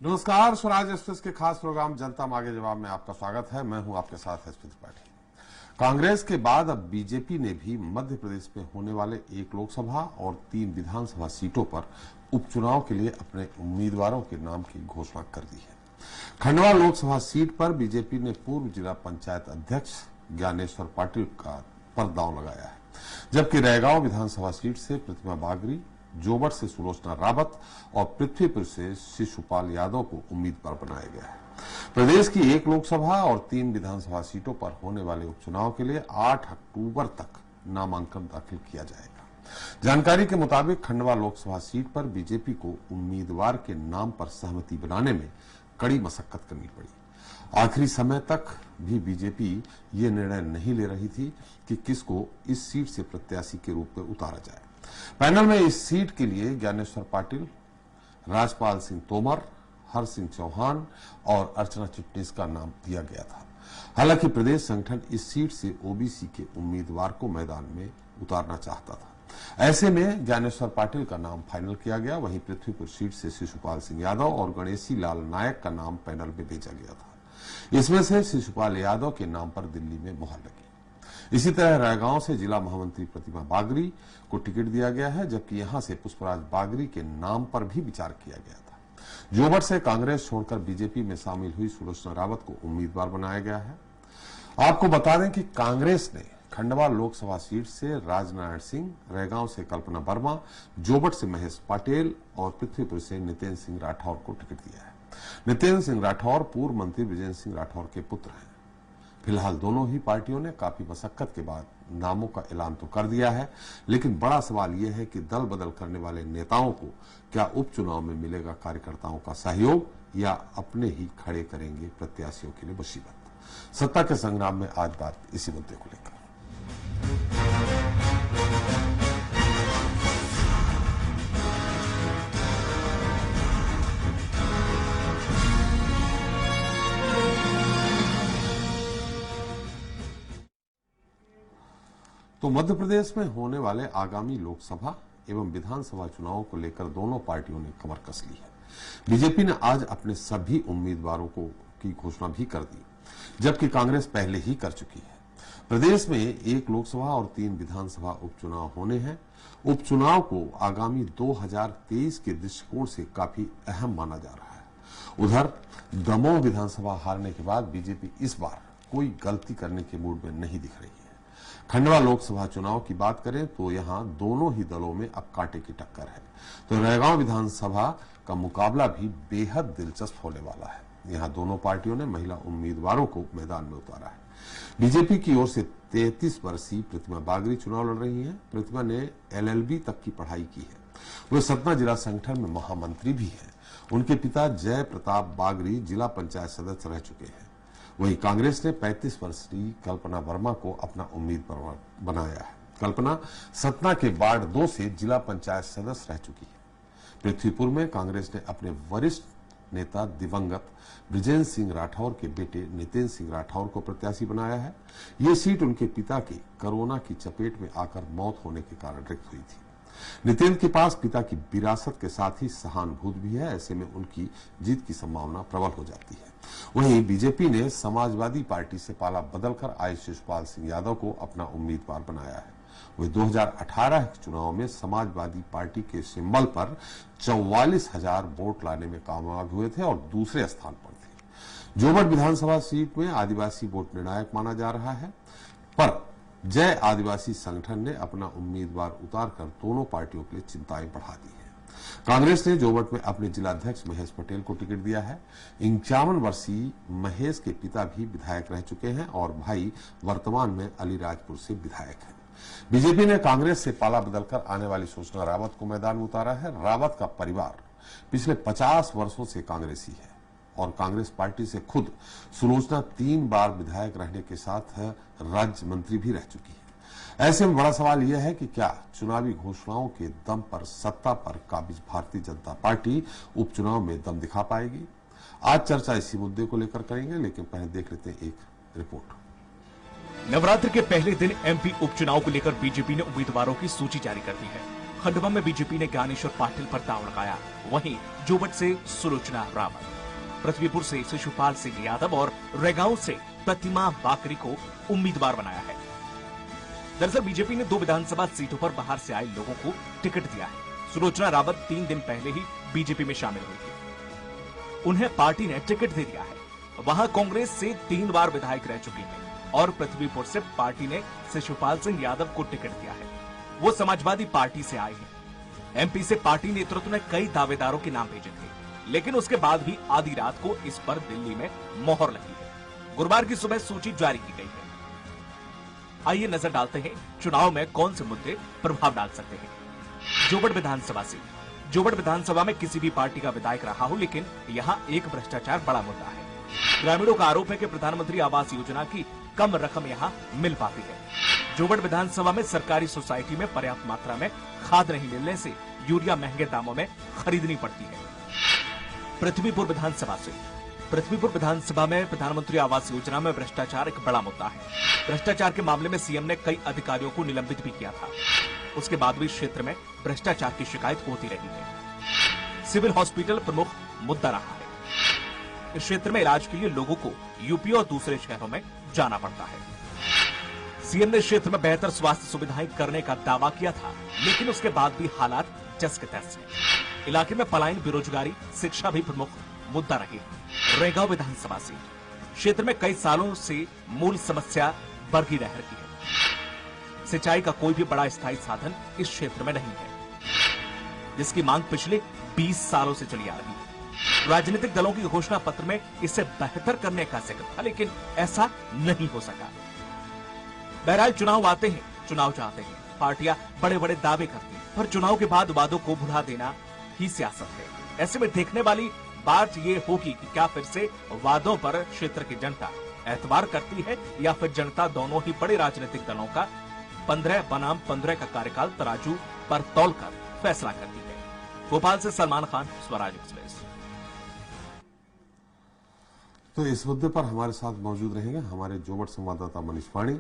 नमस्कार, स्वराज एक्सप्रेस के खास प्रोग्राम जनता मांगे जवाब में आपका स्वागत है। मैं हूं आपके साथ एसपी त्रिपाठी। कांग्रेस के बाद अब बीजेपी ने भी मध्य प्रदेश में होने वाले 1 लोकसभा और 3 विधानसभा सीटों पर उपचुनाव के लिए अपने उम्मीदवारों के नाम की घोषणा कर दी है। खंडवा लोकसभा सीट पर बीजेपी ने पूर्व जिला पंचायत अध्यक्ष ज्ञानेश्वर पाटिल पर दांव लगाया है, जबकि रैगांव विधानसभा सीट से प्रतिमा बागरी, जोबट से सुलोचना रावत और पृथ्वीपुर से शिशुपाल यादव को उम्मीदवार बनाया गया है। प्रदेश की 1 लोकसभा और 3 विधानसभा सीटों पर होने वाले उपचुनाव के लिए 8 अक्टूबर तक नामांकन दाखिल किया जाएगा। जानकारी के मुताबिक खंडवा लोकसभा सीट पर बीजेपी को उम्मीदवार के नाम पर सहमति बनाने में कड़ी मशक्कत करनी पड़ी। आखिरी समय तक भी बीजेपी ये निर्णय नहीं ले रही थी कि किसको इस सीट से प्रत्याशी के रूप में उतारा जाए। पैनल में इस सीट के लिए ज्ञानेश्वर पाटिल, राजपाल सिंह तोमर, हर सिंह चौहान और अर्चना चिटनीस का नाम दिया गया था। हालांकि प्रदेश संगठन इस सीट से ओबीसी के उम्मीदवार को मैदान में उतारना चाहता था। ऐसे में ज्ञानेश्वर पाटिल का नाम फाइनल किया गया। वहीं पृथ्वीपुर सीट से शिशुपाल सिंह यादव और गणेशी लाल नायक का नाम पैनल में भेजा गया था। इसमें से शिशुपाल यादव के नाम पर दिल्ली में मुहर लगी। इसी तरह रैगांव से जिला महामंत्री प्रतिमा बागरी को टिकट दिया गया है, जबकि यहां से पुष्पराज बागरी के नाम पर भी विचार किया गया था। जोबट से कांग्रेस छोड़कर बीजेपी में शामिल हुई सुलोचना रावत को उम्मीदवार बनाया गया है। आपको बता दें कि कांग्रेस ने खंडवा लोकसभा सीट से राजनारायण सिंह, रैगांव से कल्पना वर्मा, जोबट से महेश पटेल और पृथ्वीपुर से नितेंद्र सिंह राठौर को टिकट दिया है। नितेंद्र सिंह राठौर पूर्व मंत्री विजेंद्र सिंह राठौर के पुत्र हैं। फिलहाल दोनों ही पार्टियों ने काफी मशक्कत के बाद नामों का ऐलान तो कर दिया है, लेकिन बड़ा सवाल यह है कि दल बदल करने वाले नेताओं को क्या उपचुनाव में मिलेगा कार्यकर्ताओं का सहयोग या अपने ही खड़े करेंगे प्रत्याशियों के लिए मुसीबत। सत्ता के संग्राम में आज बात इसी मुद्दे को लेकर। तो मध्य प्रदेश में होने वाले आगामी लोकसभा एवं विधानसभा चुनावों को लेकर दोनों पार्टियों ने कमर कस ली है। बीजेपी ने आज अपने सभी उम्मीदवारों की घोषणा भी कर दी, जबकि कांग्रेस पहले ही कर चुकी है। प्रदेश में 1 लोकसभा और 3 विधानसभा उपचुनाव होने हैं। उपचुनाव को आगामी 2023 के दृष्टिकोण से काफी अहम माना जा रहा है। उधर दमोह विधानसभा हारने के बाद बीजेपी इस बार कोई गलती करने के मूड में नहीं दिख रही है। खंडवा लोकसभा चुनाव की बात करें तो यहां दोनों ही दलों में अब कांटे की टक्कर है, तो रैगांव विधानसभा का मुकाबला भी बेहद दिलचस्प होने वाला है। यहां दोनों पार्टियों ने महिला उम्मीदवारों को मैदान में उतारा है। बीजेपी की ओर से 33 वर्षीय प्रतिमा बागरी चुनाव लड़ रही हैं। प्रतिमा ने LLB तक की पढ़ाई की है। वे सतना जिला संगठन में महामंत्री भी हैं। उनके पिता जय प्रताप बागरी जिला पंचायत सदस्य रह चुके हैं। वहीं कांग्रेस ने 35 वर्षीय कल्पना वर्मा को अपना उम्मीदवार बनाया है। कल्पना सतना के वार्ड 2 से जिला पंचायत सदस्य रह चुकी है। पृथ्वीपुर में कांग्रेस ने अपने वरिष्ठ नेता दिवंगत ब्रिजेंद्र सिंह राठौर के बेटे नितेंद्र सिंह राठौर को प्रत्याशी बनाया है। ये सीट उनके पिता की कोरोना की चपेट में आकर मौत होने के कारण रिक्त हुई थी। नितेंद्र के पास पिता की विरासत के साथ ही सहानुभूति भी है। ऐसे में उनकी जीत की संभावना प्रबल हो जाती है। वहीं बीजेपी ने समाजवादी पार्टी से पाला बदलकर आए शिशुपाल सिंह यादव को अपना उम्मीदवार बनाया है। वे 2018 के चुनाव में समाजवादी पार्टी के सिंबल पर 44,000 वोट लाने में कामयाब हुए थे और दूसरे स्थान पर थे। जोबट विधानसभा सीट में आदिवासी वोट निर्णायक माना जा रहा है, पर जय आदिवासी संगठन ने अपना उम्मीदवार उतारकर दोनों पार्टियों के लिए चिंताएं बढ़ा दी है। कांग्रेस ने जोबट में अपने जिलाध्यक्ष महेश पटेल को टिकट दिया है। 51 वर्षीय महेश के पिता भी विधायक रह चुके हैं और भाई वर्तमान में अलीराजपुर से विधायक हैं। बीजेपी ने कांग्रेस से पाला बदलकर आने वाली सुलोचना रावत को मैदान में उतारा है। रावत का परिवार पिछले 50 वर्षों से कांग्रेसी है और कांग्रेस पार्टी से खुद सुलोचना 3 बार विधायक रहने के साथ राज्य मंत्री भी रह चुकी है। ऐसे में बड़ा सवाल यह है कि क्या चुनावी घोषणाओं के दम पर सत्ता पर काबिज भारतीय जनता पार्टी उपचुनाव में दम दिखा पाएगी। आज चर्चा इसी मुद्दे को लेकर करेंगे, लेकिन पहले देख लेते हैं एक रिपोर्ट। नवरात्र के पहले दिन MP उपचुनाव को लेकर बीजेपी ने उम्मीदवारों की सूची जारी कर दी है। खंडवा में बीजेपी ने ज्ञानेश्वर पाटिल पर दांव लगाया। वहीं जोबट से सुलोचना रावत, पृथ्वीपुर से शिशुपाल सिंह यादव और रेगांव से प्रतिमा बाकरी को उम्मीदवार बनाया है। दरअसल बीजेपी ने 2 विधानसभा सीटों पर बाहर से आए लोगों को टिकट दिया है। सुलोचना रावत 3 दिन पहले ही बीजेपी में शामिल हुई थी, उन्हें पार्टी ने टिकट दे दिया है। वहां कांग्रेस से 3 बार विधायक रह चुकी है और पृथ्वीपुर से पार्टी ने शिशुपाल सिंह यादव को टिकट दिया है। वो समाजवादी पार्टी से आए हैं। एमपी से पार्टी नेतृत्व ने कई दावेदारों के नाम भेजे थे, लेकिन उसके बाद भी आधी रात को इस पर दिल्ली में मोहर लगी है। गुरुवार की सुबह सूची जारी की गई है। आइए नजर डालते हैं चुनाव में कौन से मुद्दे प्रभाव डाल सकते हैं। जोबट विधानसभा सीट। जोबट विधानसभा में किसी भी पार्टी का विधायक रहा हो, लेकिन यहाँ एक भ्रष्टाचार बड़ा मुद्दा है। ग्रामीणों का आरोप है कि प्रधानमंत्री आवास योजना की कम रकम यहाँ मिल पाती है। जोबट विधानसभा में सरकारी सोसाइटी में पर्याप्त मात्रा में खाद नहीं मिलने से यूरिया महंगे दामों में खरीदनी पड़ती है। पृथ्वीपुर विधानसभा से। पृथ्वीपुर विधानसभा में प्रधानमंत्री आवास योजना में भ्रष्टाचार एक बड़ा मुद्दा है। भ्रष्टाचार के मामले में सीएम ने कई अधिकारियों को निलंबित भी किया था। उसके बाद भी क्षेत्र में भ्रष्टाचार की शिकायत होती रही है। सिविल हॉस्पिटल प्रमुख मुद्दा रहा है। इस क्षेत्र में इलाज के लिए लोगों को यूपी और दूसरे शहरों में जाना पड़ता है। सीएम ने क्षेत्र में बेहतर स्वास्थ्य सुविधाएं करने का दावा किया था, लेकिन उसके बाद भी हालात जस के तस हैं। इलाके में पलायन, बेरोजगारी, शिक्षा भी प्रमुख मुद्दा रहे। रेगांव विधानसभा सीट। क्षेत्र में कई सालों से मूल समस्या बरगी नहर की है। सिंचाई का कोई भी बड़ा स्थायी साधन इस क्षेत्र में नहीं है, जिसकी मांग पिछले 20 सालों से चली आ रही है। राजनीतिक दलों की घोषणा पत्र में इसे बेहतर करने का जिक्र था, लेकिन ऐसा नहीं हो सका। बहरहाल चुनाव आते हैं, चुनाव जाते हैं, पार्टियां बड़े बड़े दावे करती हैं, पर चुनाव के बाद वादों को भुला देना ही सियासत है। ऐसे में देखने वाली बात ये होगी कि क्या फिर से वादों पर क्षेत्र की जनता एतबार करती है, या फिर जनता दोनों ही बड़े राजनीतिक दलों का 15 बनाम 15 का कार्यकाल तराजू पर तौलकर फैसला करती है। भोपाल से सलमान खान, स्वराज एक्सप्रेस। तो इस मुद्दे पर हमारे साथ मौजूद रहेंगे हमारे जोबट संवाददाता मनीष पाणी,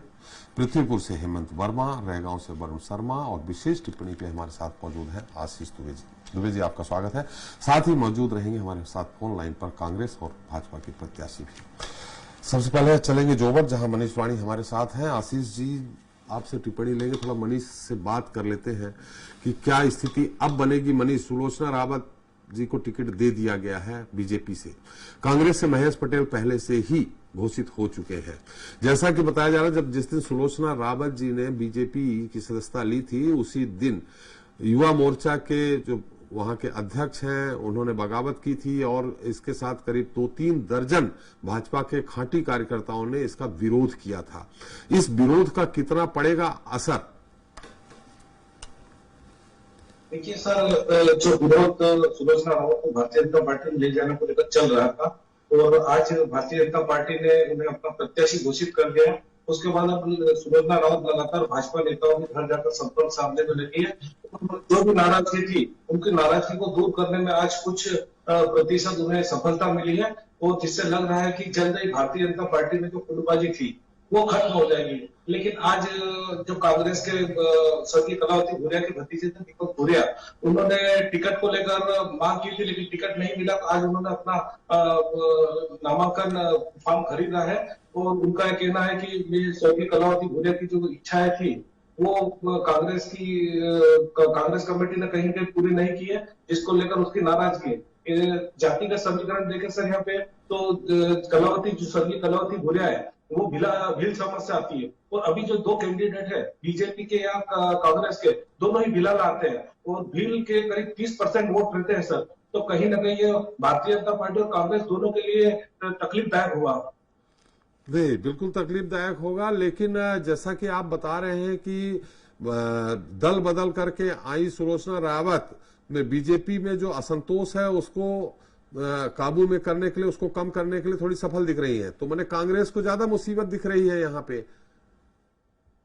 पृथ्वीपुर से हेमंत वर्मा, रेगांव से वरुण शर्मा और विशेष टिप्पणी पे हमारे साथ मौजूद है आशीष दुबे जी। दुबे जी, आपका स्वागत है। साथ ही मौजूद रहेंगे हमारे साथ फोन लाइन पर कांग्रेस और भाजपा के प्रत्याशी भी। सबसे पहले चलेंगे जोबट, जहां मनीष पाणी हमारे साथ हैं। आशीष जी, आपसे टिप्पणी लेंगे, थोड़ा मनीष से बात कर लेते हैं कि क्या स्थिति अब बनेगी। मनीष, सुलोचना रावत जी को टिकट दे दिया गया है बीजेपी से। कांग्रेस से महेश पटेल पहले से ही घोषित हो चुके हैं। जैसा कि बताया जा रहा है, जब जिस दिन सुलोचना रावत जी ने बीजेपी की सदस्यता ली थी, उसी दिन युवा मोर्चा के जो वहां के अध्यक्ष हैं, उन्होंने बगावत की थी और इसके साथ करीब 2-3 दर्जन भाजपा के खांटी कार्यकर्ताओं ने इसका विरोध किया था। इस विरोध का कितना पड़ेगा असर? देखिए सर, जो विरोध सुलोचना रावत को भारतीय जनता पार्टी में ले जाने को लेकर चल रहा था, और आज भारतीय जनता पार्टी ने उन्हें अपना प्रत्याशी घोषित कर दिया। उसके बाद अब सुलोचना रावत लगातार भाजपा नेताओं के घर जाकर संपर्क साधने में लगी है। जो भी नाराजगी थी, उनकी नाराजगी को दूर करने में आज कुछ प्रतिशत उन्हें सफलता मिली है, और जिससे लग रहा है कि जल्द ही भारतीय जनता पार्टी में जो गुटबाजी थी वो खत्म हो जाएगी। लेकिन आज जो कांग्रेस के स्वर्गीय कलावती भूरिया के भतीजे थे दीपक भूरिया, उन्होंने टिकट को लेकर मांग की थी, लेकिन टिकट नहीं मिला। आज उन्होंने अपना नामांकन फॉर्म खरीदा है, और उनका यह कहना है कि स्वर्गीय कलावती भूरिया की जो इच्छाएं थी वो कांग्रेस कमेटी ने कहीं कहीं पूरी नहीं की है, जिसको लेकर उसकी नाराजगी है। जाति का समीकरण देखें सर, यहाँ पे तो स्वर्गीय कलावती भूरिया है, वो भील समझ से आती है, और अभी जो 2 कैंडिडेट है बीजेपी के या कांग्रेस के, दोनों ही भिला लाते हैं, और भील के करीब 30% वोट रहते हैं सर। तो कहीं ना कहीं ये भारतीय जनता पार्टी और कांग्रेस दोनों के लिए तकलीफदायक हुआ। नहीं, बिल्कुल तकलीफदायक होगा, लेकिन जैसा कि आप बता रहे हैं कि दल बदल करके आई सुलोचना रावत में बीजेपी में जो असंतोष है उसको काबू में करने के लिए, उसको कम करने के लिए थोड़ी सफल दिख रही है, तो मैंने कांग्रेस को ज्यादा मुसीबत दिख रही है यहाँ पे।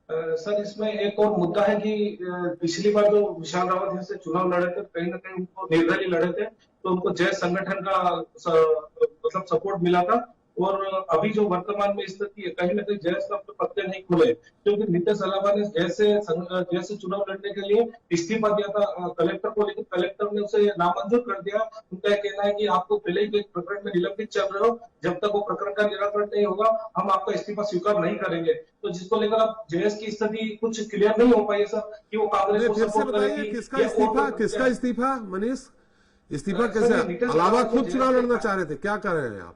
सर, इसमें एक और मुद्दा है कि पिछली बार जो विशाल रावत जी से चुनाव लड़े थे, कहीं ना कहीं उनको निर्दलीय लड़े थे, तो उनको जय संगठन का मतलब सपोर्ट मिला था, और अभी जो वर्तमान में स्थिति है, कहीं ना कहीं जयस का तो पत्ते नहीं खुले, क्योंकि नीतीश अलावा ने जैसे चुनाव लड़ने के लिए इस्तीफा दिया था कलेक्टर को, लेकिन कलेक्टर ने उसे नामंजूर कर दिया। उनका यह कहना है कि आप तो पहले ही एक प्रकरण में निलंबित चल रहे हो, जब तक वो प्रकरण का निराकरण नहीं होगा हम आपका इस्तीफा स्वीकार नहीं करेंगे। तो जिसको लेकर अब जेएस की स्थिति कुछ क्लियर नहीं हो पाई है सर, कि वो कांग्रेस को फिर से सपोर्ट बताइए, करेगी किसका या और इस्तीफा, कोई किसका प्रत्याशी। इस्तीफा मनीष? इस्तीफा सर, कैसे? ये नीतीश अलावा अलावा खुद जो चुनाव जेएस लड़ना के चाह रहे थे, क्या कर रहे हैं आप?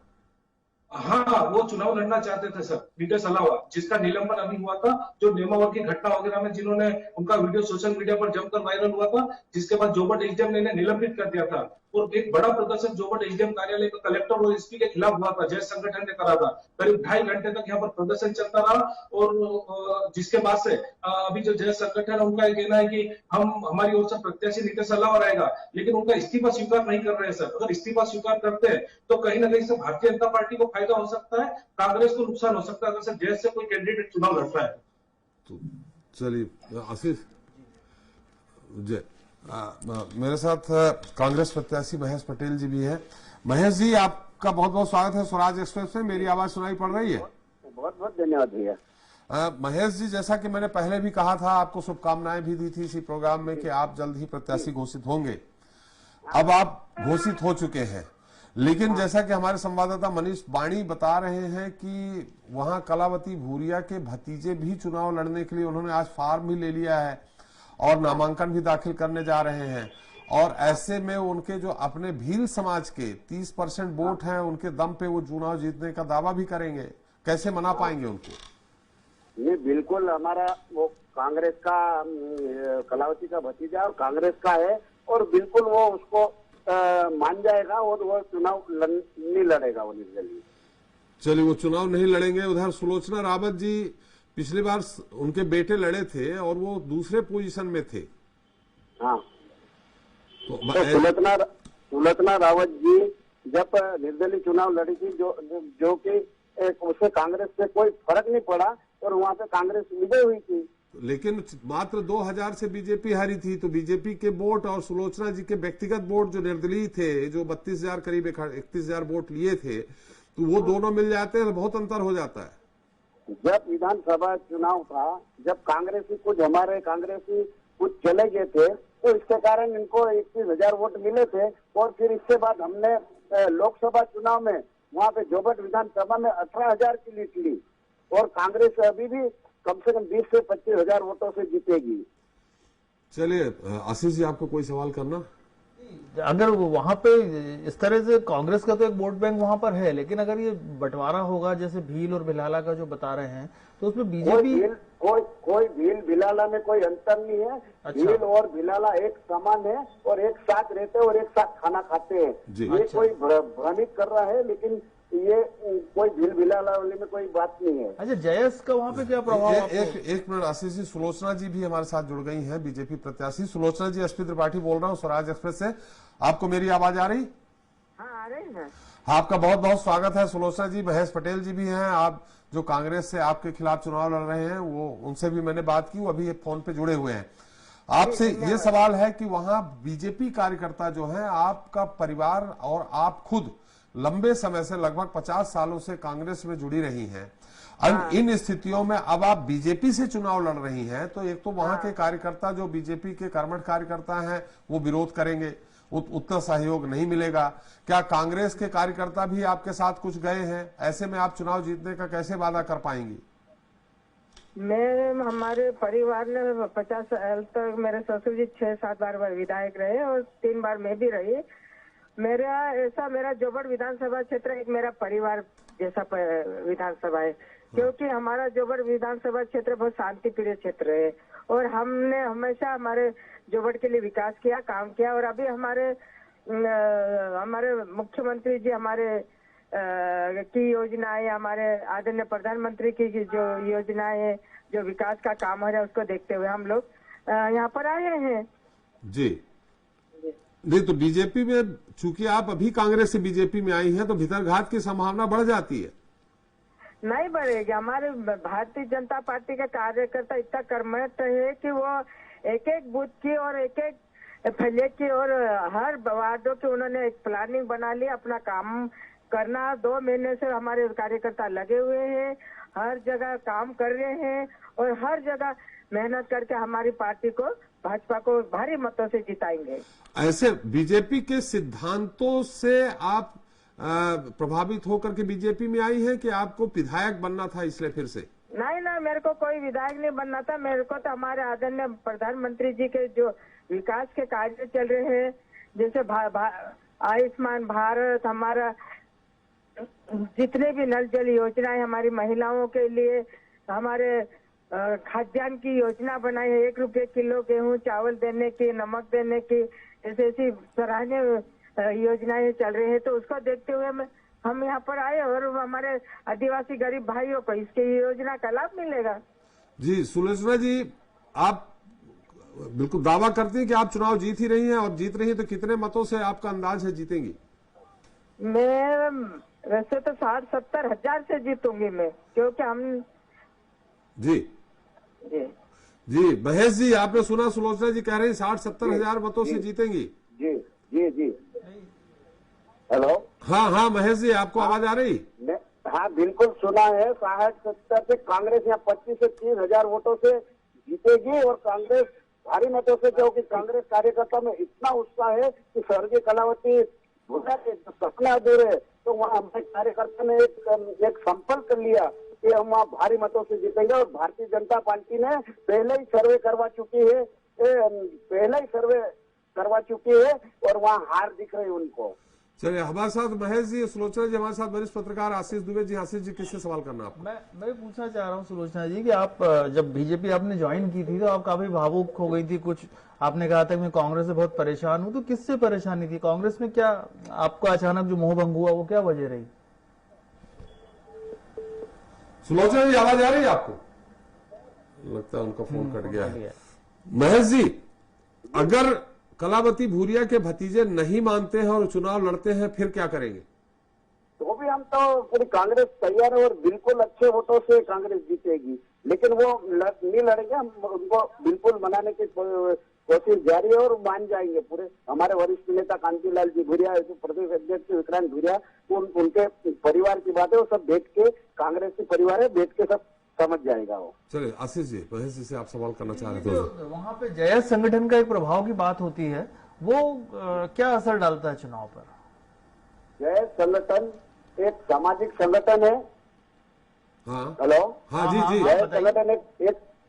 हाँ, वो चुनाव लड़ना चाहते थे सर, नीतीश अलावा, जिसका निलंबन अभी हुआ था, जो नेमावर की घटना वगैरह में जिन्होंने, उनका वीडियो सोशल मीडिया पर जमकर वायरल हुआ था, जिसके बाद जोबट एसडीएम ने इन्हें निलंबित कर दिया था। और एक बड़ा प्रदर्शन जोबट एसडीएम कार्यालय का कलेक्टर और एसपी के खिलाफ हुआ था, जय संगठन ने करा था। करीब 2.5 घंटे तक यहाँ पर प्रदर्शन चलता रहा, और जिसके बाद से अभी जो जय संगठन है, उनका कहना है कि हम, हमारी ओर से प्रत्याशी नीतीश अलावा रहेगा, लेकिन उनका इस्तीफा स्वीकार नहीं कर रहे हैं सर। अगर इस्तीफा स्वीकार करते हैं तो कहीं ना कहीं से भारतीय जनता पार्टी को फायदा हो सकता है, कांग्रेस को नुकसान हो सकता है, अगर सर जेएस से कोई कैंडिडेट चुनाव लड़ता है। तो चलिए आशीष जय, मेरे साथ कांग्रेस प्रत्याशी महेश पटेल जी भी है। महेश जी, आपका बहुत बहुत स्वागत है स्वराज एक्सप्रेस में। मेरी आवाज सुनाई पड़ रही है? बहुत बहुत धन्यवाद भैया। महेश जी, जैसा कि मैंने पहले भी कहा था, आपको शुभकामनाएं भी दी थी इसी प्रोग्राम में कि आप जल्द ही प्रत्याशी घोषित होंगे। अब आप घोषित हो चुके हैं, लेकिन जैसा कि हमारे संवाददाता मनीष बाणी बता रहे हैं कि वहां कलावती भूरिया के भतीजे भी चुनाव लड़ने के लिए उन्होंने आज फॉर्म भी ले लिया है और नामांकन भी दाखिल करने जा रहे हैं। और ऐसे में उनके जो अपने भील समाज के 30% वोट हैं, उनके दम पे वो चुनाव जीतने का दावा भी करेंगे। कैसे मना पाएंगे उनको? ये बिल्कुल हमारा वो कांग्रेस का कलावती का भतीजा और कांग्रेस का है, और बिल्कुल वो उसको मान जाएगा और वो चुनाव नहीं लड़ेगा वो निर्दलीय। चलिए, वो चुनाव नहीं लड़ेंगे। उधर सुलोचना रावत जी, पिछली बार उनके बेटे लड़े थे और वो दूसरे पोजीशन में थे। हाँ, तो सुलोचना रावत जी जब निर्दलीय चुनाव लड़ी थी, जो कि उसे कांग्रेस से कोई फर्क नहीं पड़ा और वहाँ पे कांग्रेस विजय हुई थी, लेकिन मात्र 2000 से बीजेपी हारी थी। तो बीजेपी के वोट और सुलोचना जी के व्यक्तिगत वोट जो निर्दलीय थे, जो 32,000 करीब 31,000 वोट लिए थे, तो वो दोनों मिल जाते हैं, बहुत अंतर हो जाता है। जब विधानसभा चुनाव था, जब हमारे कांग्रेसी कुछ चले गए थे, तो इसके कारण इनको 31,000 वोट मिले थे। और फिर इसके बाद हमने लोकसभा चुनाव में वहाँ पे जोबट विधानसभा में 18,000 की लीड ली, और कांग्रेस अभी भी कम से कम 20 से 25,000 वोटों से जीतेगी। चलिए आशीष जी, आपको कोई सवाल करना? अगर वहां पे इस तरह से कांग्रेस का तो एक वोट बैंक वहां पर है, लेकिन अगर ये बंटवारा होगा जैसे भील और भिलाला का जो बता रहे हैं, तो उसमें बीजेपी कोई भील भिलाला में कोई अंतर नहीं है। अच्छा। भील और भिलाला एक समान है और एक साथ रहते हैं और एक साथ खाना खाते हैं। ये अच्छा। कोई भ्रमित कर रहा है, लेकिन ये कोई भील भिलाला वाले में कोई बात नहीं है। अच्छा, जयस का वहां पे क्या प्रभाव? एक मिनट आशीष जी, सुलोचना जी भी हमारे साथ जुड़ गई हैं, बीजेपी प्रत्याशी। सुलोचना जी, एसपी त्रिपाठी बोल रहा हूँ स्वराज एक्सप्रेस से। आपको मेरी आवाज आ रही? हाँ, आ रही है। आपका बहुत बहुत स्वागत है सुलोचना जी। महेश पटेल जी भी हैं, आप जो कांग्रेस से आपके खिलाफ चुनाव लड़ रहे हैं, वो उनसे भी मैंने बात की, वो अभी फोन पे जुड़े हुए हैं। आपसे ये सवाल है कि वहां बीजेपी कार्यकर्ता जो है, आपका परिवार और आप खुद लंबे समय से, लगभग 50 सालों से कांग्रेस में जुड़ी रही हैं। इन स्थितियों में अब आप बीजेपी से चुनाव लड़ रही हैं, तो एक तो वहां के कार्यकर्ता जो बीजेपी के कर्मठ कार्यकर्ता हैं, वो विरोध करेंगे, उतना सहयोग नहीं मिलेगा। क्या कांग्रेस के कार्यकर्ता भी आपके साथ कुछ गए हैं? ऐसे में आप चुनाव जीतने का कैसे वादा कर पाएंगी? हमारे परिवार ने 50 साल तक, मेरे ससुर जी 6-7 बार विधायक रहे और 3 बार मैं भी रही। मेरा जोबट विधानसभा क्षेत्र एक मेरा परिवार जैसा विधानसभा है, क्योंकि हमारा जोबट विधानसभा क्षेत्र बहुत शांति प्रिय क्षेत्र है और हमने हमेशा हमारे जोबट के लिए विकास किया, काम किया। और अभी हमारे मुख्यमंत्री जी की योजनाएं, हमारे आदरणीय प्रधानमंत्री की जो योजनाएं, जो विकास का काम हो रहा है, उसको देखते हुए हम लोग यहाँ पर आए हैं। जी नहीं, तो बीजेपी में चूंकि आप अभी कांग्रेस से बीजेपी में आई हैं, तो भीतरघात की संभावना बढ़ जाती है। नहीं बढ़ेगी। हमारे भारतीय जनता पार्टी के कार्यकर्ता इतना कर्मठ है कि वो एक एक बूथ की और एक एक फैले की और हर वार्डों की उन्होंने एक प्लानिंग बना ली, अपना काम करना। 2 महीने से हमारे कार्यकर्ता लगे हुए हैं, हर जगह काम कर रहे हैं और हर जगह मेहनत करके हमारी पार्टी को, भाजपा को भारी मतों से जिताएंगे। ऐसे बीजेपी के सिद्धांतों से आप प्रभावित होकर के बीजेपी में आई हैं कि आपको विधायक बनना था इसलिए फिर से? नहीं ना, मेरे को कोई विधायक नहीं बनना था। मेरे को तो हमारे आदरणीय प्रधानमंत्री जी के जो विकास के कार्य चल रहे हैं, जैसे आयुष्मान भारत, हमारा जितने भी नल जल योजनाएं हमारी महिलाओं के लिए, हमारे खाद्यान्न की योजना बनाई है, 1 रुपये किलो गेहूं चावल देने की, नमक देने की, ऐसी सराहनीय योजनाएं चल रही है। तो उसको देखते हुए हम यहाँ पर आए और हमारे आदिवासी गरीब भाइयों को इसकी योजना का लाभ मिलेगा। जी सुलोचना जी, आप बिल्कुल दावा करती हैं कि आप चुनाव जीत ही रही हैं, और जीत रही हैं तो कितने मतों से आपका अंदाज है जीतेंगी? मैं वैसे तो 60-70 हजार से जीतूंगी मैं, क्योंकि हम जी जी महेश जी, आपने सुना सुलोचना जी कह रही 60-70 हजार मतों से जीतेंगी? जी जी जी। हेलो, हाँ महेश जी, आपको आवाज आ रही? हाँ बिल्कुल सुना है। 60-70 से कांग्रेस यहाँ 25 से 30 हजार वोटों से जीतेगी और कांग्रेस भारी मतों से, क्योंकि कांग्रेस कार्यकर्ता में इतना उत्साह है कि स्वर्गीय कलावती भूरिया के सपने अधूरे, तो वहाँ हमारे कार्यकर्ता ने एक संकल्प कर लिया कि हम वहाँ भारी मतों से जीतेंगे। और भारतीय जनता पार्टी ने पहले ही सर्वे करवा चुकी है और वहाँ हार दिख रही है उनको। चलिए, हमारे साथ महेश जी, सुलोचना जी, हमारे साथ वरिष्ठ पत्रकार आशीष दुबे जी। आशीष जी, किससे सवाल करना आपको? मैं पूछना चाह रहा हूँ सुलोचना जी कि आप जब बीजेपी आपने ज्वाइन की थी तो आप काफी भावुक हो गई थी, कुछ आपने कहा था कि मैं कांग्रेस से बहुत परेशान हूँ। तो किससे परेशानी थी? कांग्रेस में क्या आपको अचानक जो मोहभंग हुआ, वो क्या वजह रही? सुलोचना जी, आवाज आ रही है आपको? लगता है उनका फोन कट गया है। महेश जी, अगर कलावती भूरिया के भतीजे नहीं मानते हैं और चुनाव लड़ते हैं, फिर क्या करेंगे? तो भी हम तो पूरी कांग्रेस तैयार है और बिल्कुल अच्छे वोटों से कांग्रेस जीतेगी, लेकिन वो नहीं लड़ेंगे। हम उनको बिल्कुल मनाने की कोशिश जारी है और मान जाएंगे पूरे। हमारे वरिष्ठ नेता कांतिलाल जी भूरिया, प्रदेश अध्यक्ष विक्रांत भूरिया, उनके परिवार की बात है, वो सब बैठ के, कांग्रेस के परिवार है, बैठ के सब समझ जाएगा वो। चलिए आशीष जी, महेश जी से आप सवाल करना चाह रहे थे। तो वहाँ पे जय संगठन का एक प्रभाव की बात होती है, वो क्या असर डालता है चुनाव पर? जय संगठन एक सामाजिक संगठन है। हाँ हेलो, हाँ जी जी, जय संगठन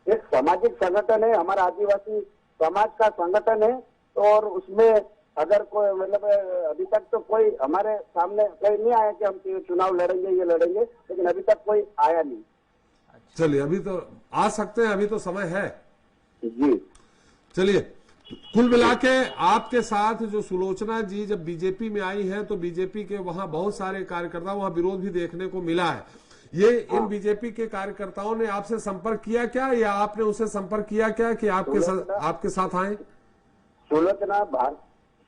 एक सामाजिक संगठन है, हमारा आदिवासी समाज का संगठन है। और उसमें अगर कोई, मतलब अभी तक तो कोई हमारे सामने कोई नहीं आया कि हम चुनाव लड़ेंगे, ये लड़ेंगे, लेकिन अभी तक कोई आया नहीं। चलिए, अभी तो आ सकते हैं, अभी तो समय है जी। चलिए, कुल मिला के आपके साथ जो सुलोचना जी जब बीजेपी में आई हैं, तो बीजेपी के वहां बहुत सारे कार्यकर्ता, वहां विरोध भी देखने को मिला है। ये इन बीजेपी के कार्यकर्ताओं ने आपसे संपर्क किया क्या, या आपने उनसे संपर्क किया क्या कि आपके साथ आए?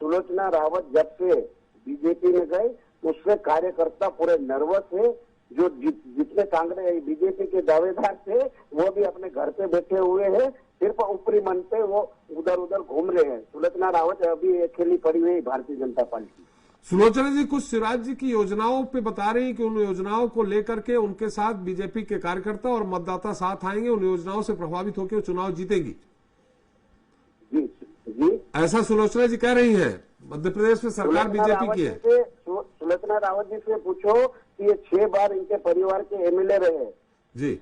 सुलोचना रावत जब से बीजेपी में गए, उससे कार्यकर्ता पूरे नर्वस है। जो जितने कांग्रेस बीजेपी के दावेदार थे, वो भी अपने घर पे बैठे हुए हैं, सिर्फ ऊपरी मन पे वो उधर उधर घूम रहे हैं। सुलोचना रावत अभी अकेली पड़ी हुई भारतीय जनता पार्टी। सुलोचना जी, कुछ शिवराज जी की योजनाओं पे बता रही हैं कि उन योजनाओं को लेकर के उनके साथ बीजेपी के कार्यकर्ता और मतदाता साथ आएंगे, उन योजनाओं से प्रभावित होकर चुनाव जीतेगी। जी जी, ऐसा सुलोचना जी कह रही हैं। मध्य प्रदेश में सरकार बीजेपी की है। सुलोचना रावत जी से पूछो कि ये 6 बार इनके परिवार के एमएलए रहे जी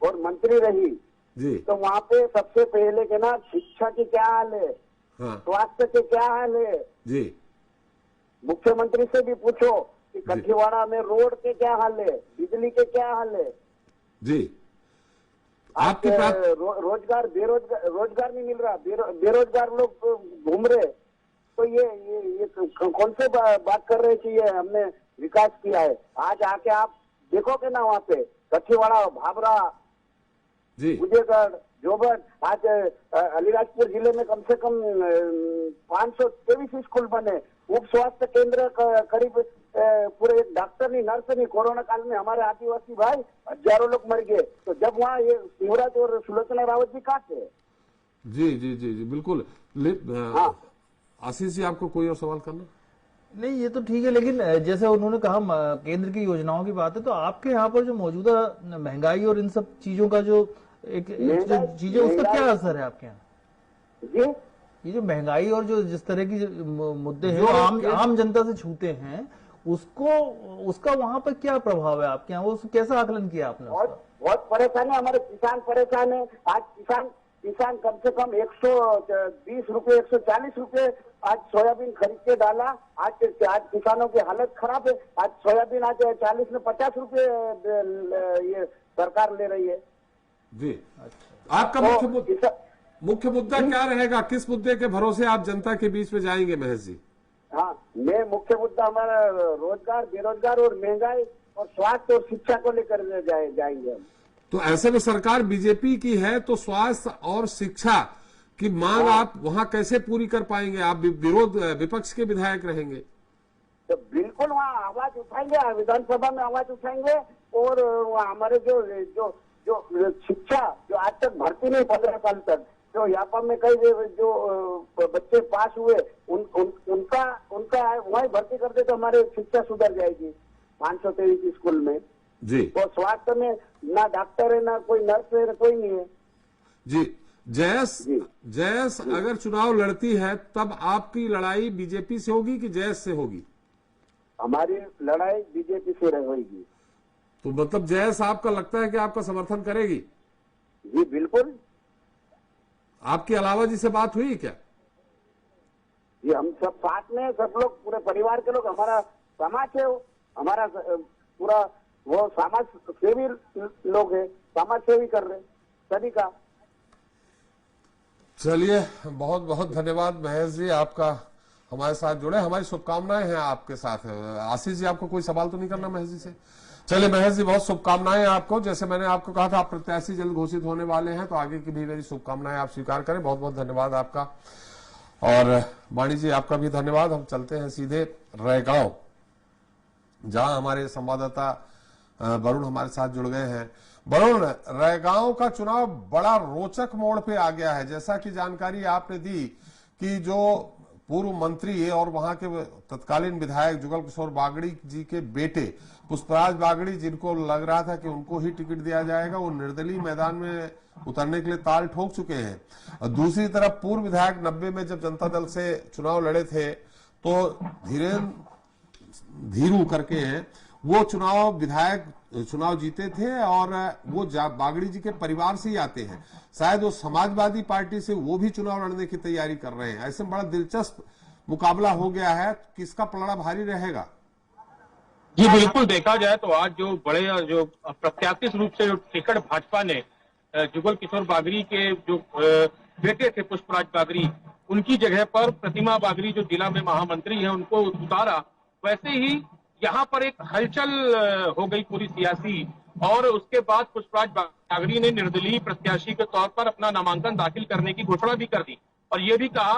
और मंत्री रही जी, तो वहाँ पे सबसे पहले के ना शिक्षा की क्या हाल है, हाँ स्वास्थ्य के क्या हाल है। जी, मुख्यमंत्री से भी पूछो कि कठिवाड़ा में रोड के क्या हाल है, बिजली के क्या हाल है जी। आपकी बात, रोजगार नहीं मिल रहा, बेरोजगार लोग घूम रहे। तो ये कौन से बात कर रहे कि ये हमने विकास किया है? आज आके आप देखोगे ना, वहाँ पे कठिवाड़ा, भाबरा, विजयगढ़, जोबट, आज अलीराजपुर जिले में कम से कम 523 स्कूल बने, उप स्वास्थ्य केंद्र करीब पूरे, एक डॉक्टर नहीं, नर्स नहीं। कोरोना काल में हमारे आदिवासी भाई हजारों लोग मर गए। तो जब वहाँ ये शिवराज और सुलोचना रावत जी कहाँ थे? जी जी जी जी बिल्कुल। आशीष जी, आपको कोई और सवाल करना? नहीं ये तो ठीक है, लेकिन जैसे उन्होंने कहा केंद्र की योजनाओं की बात है, तो आपके यहाँ पर जो मौजूदा महंगाई और इन सब चीजों का जो एक जो चीजें, उसका क्या असर है आपके यहाँ? जी, ये जो महंगाई और जो जिस तरह की मुद्दे हैं आम जनता से छूते हैं, उसका वहां पर क्या प्रभाव है आपके यहाँ? वो कैसा आकलन किया आपने? बहुत परेशान है, हमारे किसान परेशान है। आज किसान कम से कम 120 रुपए 140 रुपए आज सोयाबीन खरीद के डाला। आज किसानों की हालत खराब है। आज सोयाबीन आज 40 में 50 रुपए ये सरकार ले रही है जी। अच्छा, आपका मुख्य मुद्दा क्या रहेगा? किस मुद्दे के भरोसे आप जनता के बीच में जाएंगे महेश जी? हाँ, मैं मुख्य मुद्दा हमारा रोजगार, बेरोजगार और महंगाई और स्वास्थ्य और शिक्षा को लेकर जाएंगे हम। तो ऐसे में सरकार बीजेपी की है, तो स्वास्थ्य और शिक्षा की मांग आप वहां कैसे पूरी कर पाएंगे? आप विपक्ष के विधायक रहेंगे तो बिल्कुल वहाँ आवाज उठाएंगे, विधानसभा में आवाज उठाएंगे। और हमारे जो शिक्षा जो आज तक भर्ती नहीं 15 साल तक, जो यहाँ पर में कई जो बच्चे पास हुए उनका वही भर्ती कर दे तो हमारे शिक्षा सुधर जाएगी 523 स्कूल में जी। और स्वास्थ्य में ना डॉक्टर है, ना कोई नर्स है, कोई नहीं है जी। जयस अगर चुनाव लड़ती है तब आपकी लड़ाई बीजेपी से होगी कि जयस से होगी? हमारी लड़ाई बीजेपी से रहेगी। तो मतलब जयस आपका लगता है कि आपका समर्थन करेगी? जी बिल्कुल। आपके अलावा जी से बात हुई क्या? जी, हम सब साथ में, सब लोग, पूरे परिवार के लोग, हमारा समाज है, हमारा पूरा वो समाज सेवी लोग है, समाज सेवी कर रहे सभी का। चलिए, बहुत बहुत धन्यवाद महेश जी, आपका हमारे साथ जुड़े। हमारी शुभकामनाएं हैं आपके साथ। आशीष जी, आपको कोई सवाल तो नहीं करना महेश जी से? चलिए महेश जी, बहुत शुभकामनाएं आपको। जैसे मैंने आपको कहा था, आप प्रत्याशी जल्द घोषित होने वाले हैं, तो आगे की भी मेरी शुभकामनाएं आप स्वीकार करें। बहुत बहुत धन्यवाद आपका। और वाणी जी, आपका भी धन्यवाद। हम चलते हैं सीधे रैगांव, जहां हमारे संवाददाता वरुण हमारे साथ जुड़ गए हैं। वरुण, रैगांव का चुनाव बड़ा रोचक मोड़ पे आ गया है। जैसा कि जानकारी आपने दी कि जो पूर्व मंत्री और वहां के तत्कालीन विधायक जुगल किशोर बागड़ी जी के बेटे पुष्पराज बागड़ी, जिनको लग रहा था कि उनको ही टिकट दिया जाएगा, वो निर्दलीय मैदान में उतरने के लिए ताल ठोक चुके हैं। और दूसरी तरफ पूर्व विधायक 90 में जब जनता दल से चुनाव लड़े थे, तो धीरू करके हैं, वो विधायक चुनाव जीते थे और वो बागड़ी जी के परिवार से ही आते हैं। शायद वो समाजवादी पार्टी से वो भी चुनाव लड़ने की तैयारी कर रहे हैं। ऐसे बड़ा दिलचस्प मुकाबला हो गया है। किसका पलड़ा भारी रहेगा? जी बिल्कुल, देखा जाए तो आज जो प्रत्याशित रूप से जो टिकट भाजपा ने जुगल किशोर बागड़ी के जो बेटे थे पुष्पराज बागड़ी, उनकी जगह पर प्रतिमा बागड़ी जो जिला में महामंत्री है उनको उतारा, वैसे ही यहाँ पर एक हलचल हो गई पूरी सियासी। और उसके बाद पुष्पराज बागड़ी ने निर्दलीय प्रत्याशी के तौर पर अपना नामांकन दाखिल करने की घोषणा भी कर दी और ये भी कहा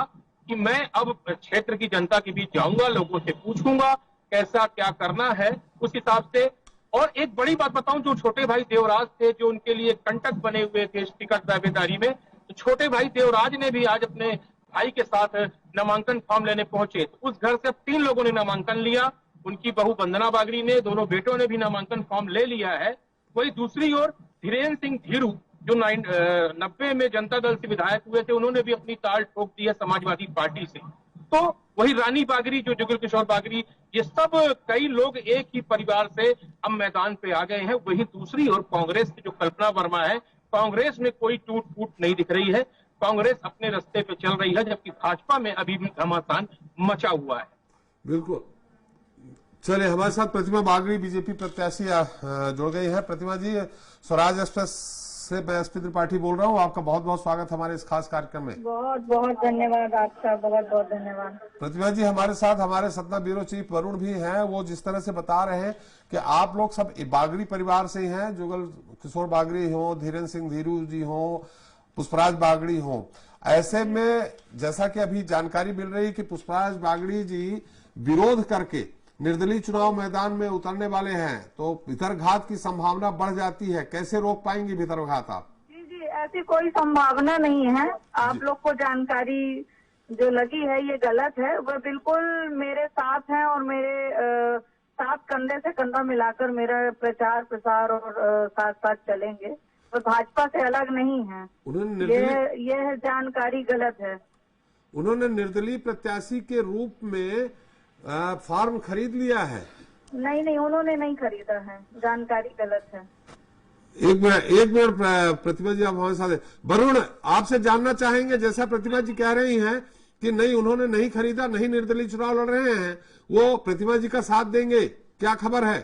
कि मैं अब क्षेत्र की जनता के बीच जाऊंगा, लोगों से पूछूंगा कैसा क्या करना है उस हिसाब से। और एक बड़ी बात बताऊं, जो छोटे भाई देवराज थे जो उनके लिए कंटक बने हुए थे इस टिकट दावेदारी में, तो छोटे भाई देवराज ने भी आज अपने भाई के साथ नामांकन फॉर्म लेने पहुंचे। तो उस घर से 3 लोगों ने नामांकन लिया। उनकी बहू वंदना बागड़ी ने, दोनों बेटों ने भी नामांकन फॉर्म ले लिया है। वही दूसरी ओर धीरेन्द्र सिंह धीरू जो 90 में जनता दल से विधायक हुए थे, उन्होंने भी अपनी ताल ठोक दी है समाजवादी पार्टी से। तो वही रानी बागड़ी जो जुगल किशोर बागड़ी, ये सब कई लोग एक ही परिवार से अब मैदान पे आ गए हैं। वही दूसरी ओर कांग्रेस की जो कल्पना वर्मा है, कांग्रेस में कोई टूट फूट नहीं दिख रही है। कांग्रेस अपने रास्ते पे चल रही है, जबकि भाजपा में अभी भी घमासान मचा हुआ है। बिल्कुल। चलिए, हमारे साथ प्रतिमा बागड़ी बीजेपी प्रत्याशी जुड़ गई है। प्रतिमा जी, स्वराज एक्सप्रेस से मैं एसपी त्रिपाठी बोल रहा हूँ। आपका बहुत बहुत स्वागत हमारे इस खास कार्यक्रम में। बहुत बहुत धन्यवाद आपका, बहुत बहुत धन्यवाद। प्रतिमा जी, हमारे साथ हमारे सतना ब्यूरो चीफ वरुण भी हैं। वो जिस तरह से बता रहे हैं कि आप लोग सब बागड़ी परिवार से ही हैं, जुगल किशोर बागड़ी हो, धीरेन्द्र सिंह धीरू जी हो, पुष्पराज बागड़ी हो। ऐसे में जैसा कि अभी जानकारी मिल रही है कि पुष्पराज बागड़ी जी विरोध करके निर्दलीय चुनाव मैदान में उतरने वाले हैं, तो भितरघात की संभावना बढ़ जाती है। कैसे रोक पाएंगे भितरघात आप? जी, ऐसी कोई संभावना नहीं है। आप लोग को जानकारी जो लगी है ये गलत है। वह बिल्कुल मेरे साथ हैं और मेरे साथ कंधे से कंधा मिलाकर मेरा प्रचार प्रसार और साथ साथ चलेंगे। तो भाजपा से अलग नहीं है। यह जानकारी गलत है। उन्होंने निर्दलीय प्रत्याशी के रूप में फॉर्म खरीद लिया है। नहीं, उन्होंने नहीं खरीदा है, जानकारी गलत है। एक मिनट प्रतिभा जी, आप हमारे साथ हैं। वरुण, आपसे जानना चाहेंगे, जैसा प्रतिभा जी कह रही हैं कि नहीं उन्होंने नहीं खरीदा, नहीं निर्दलीय चुनाव लड़ रहे हैं, वो प्रतिभा जी का साथ देंगे, क्या खबर है?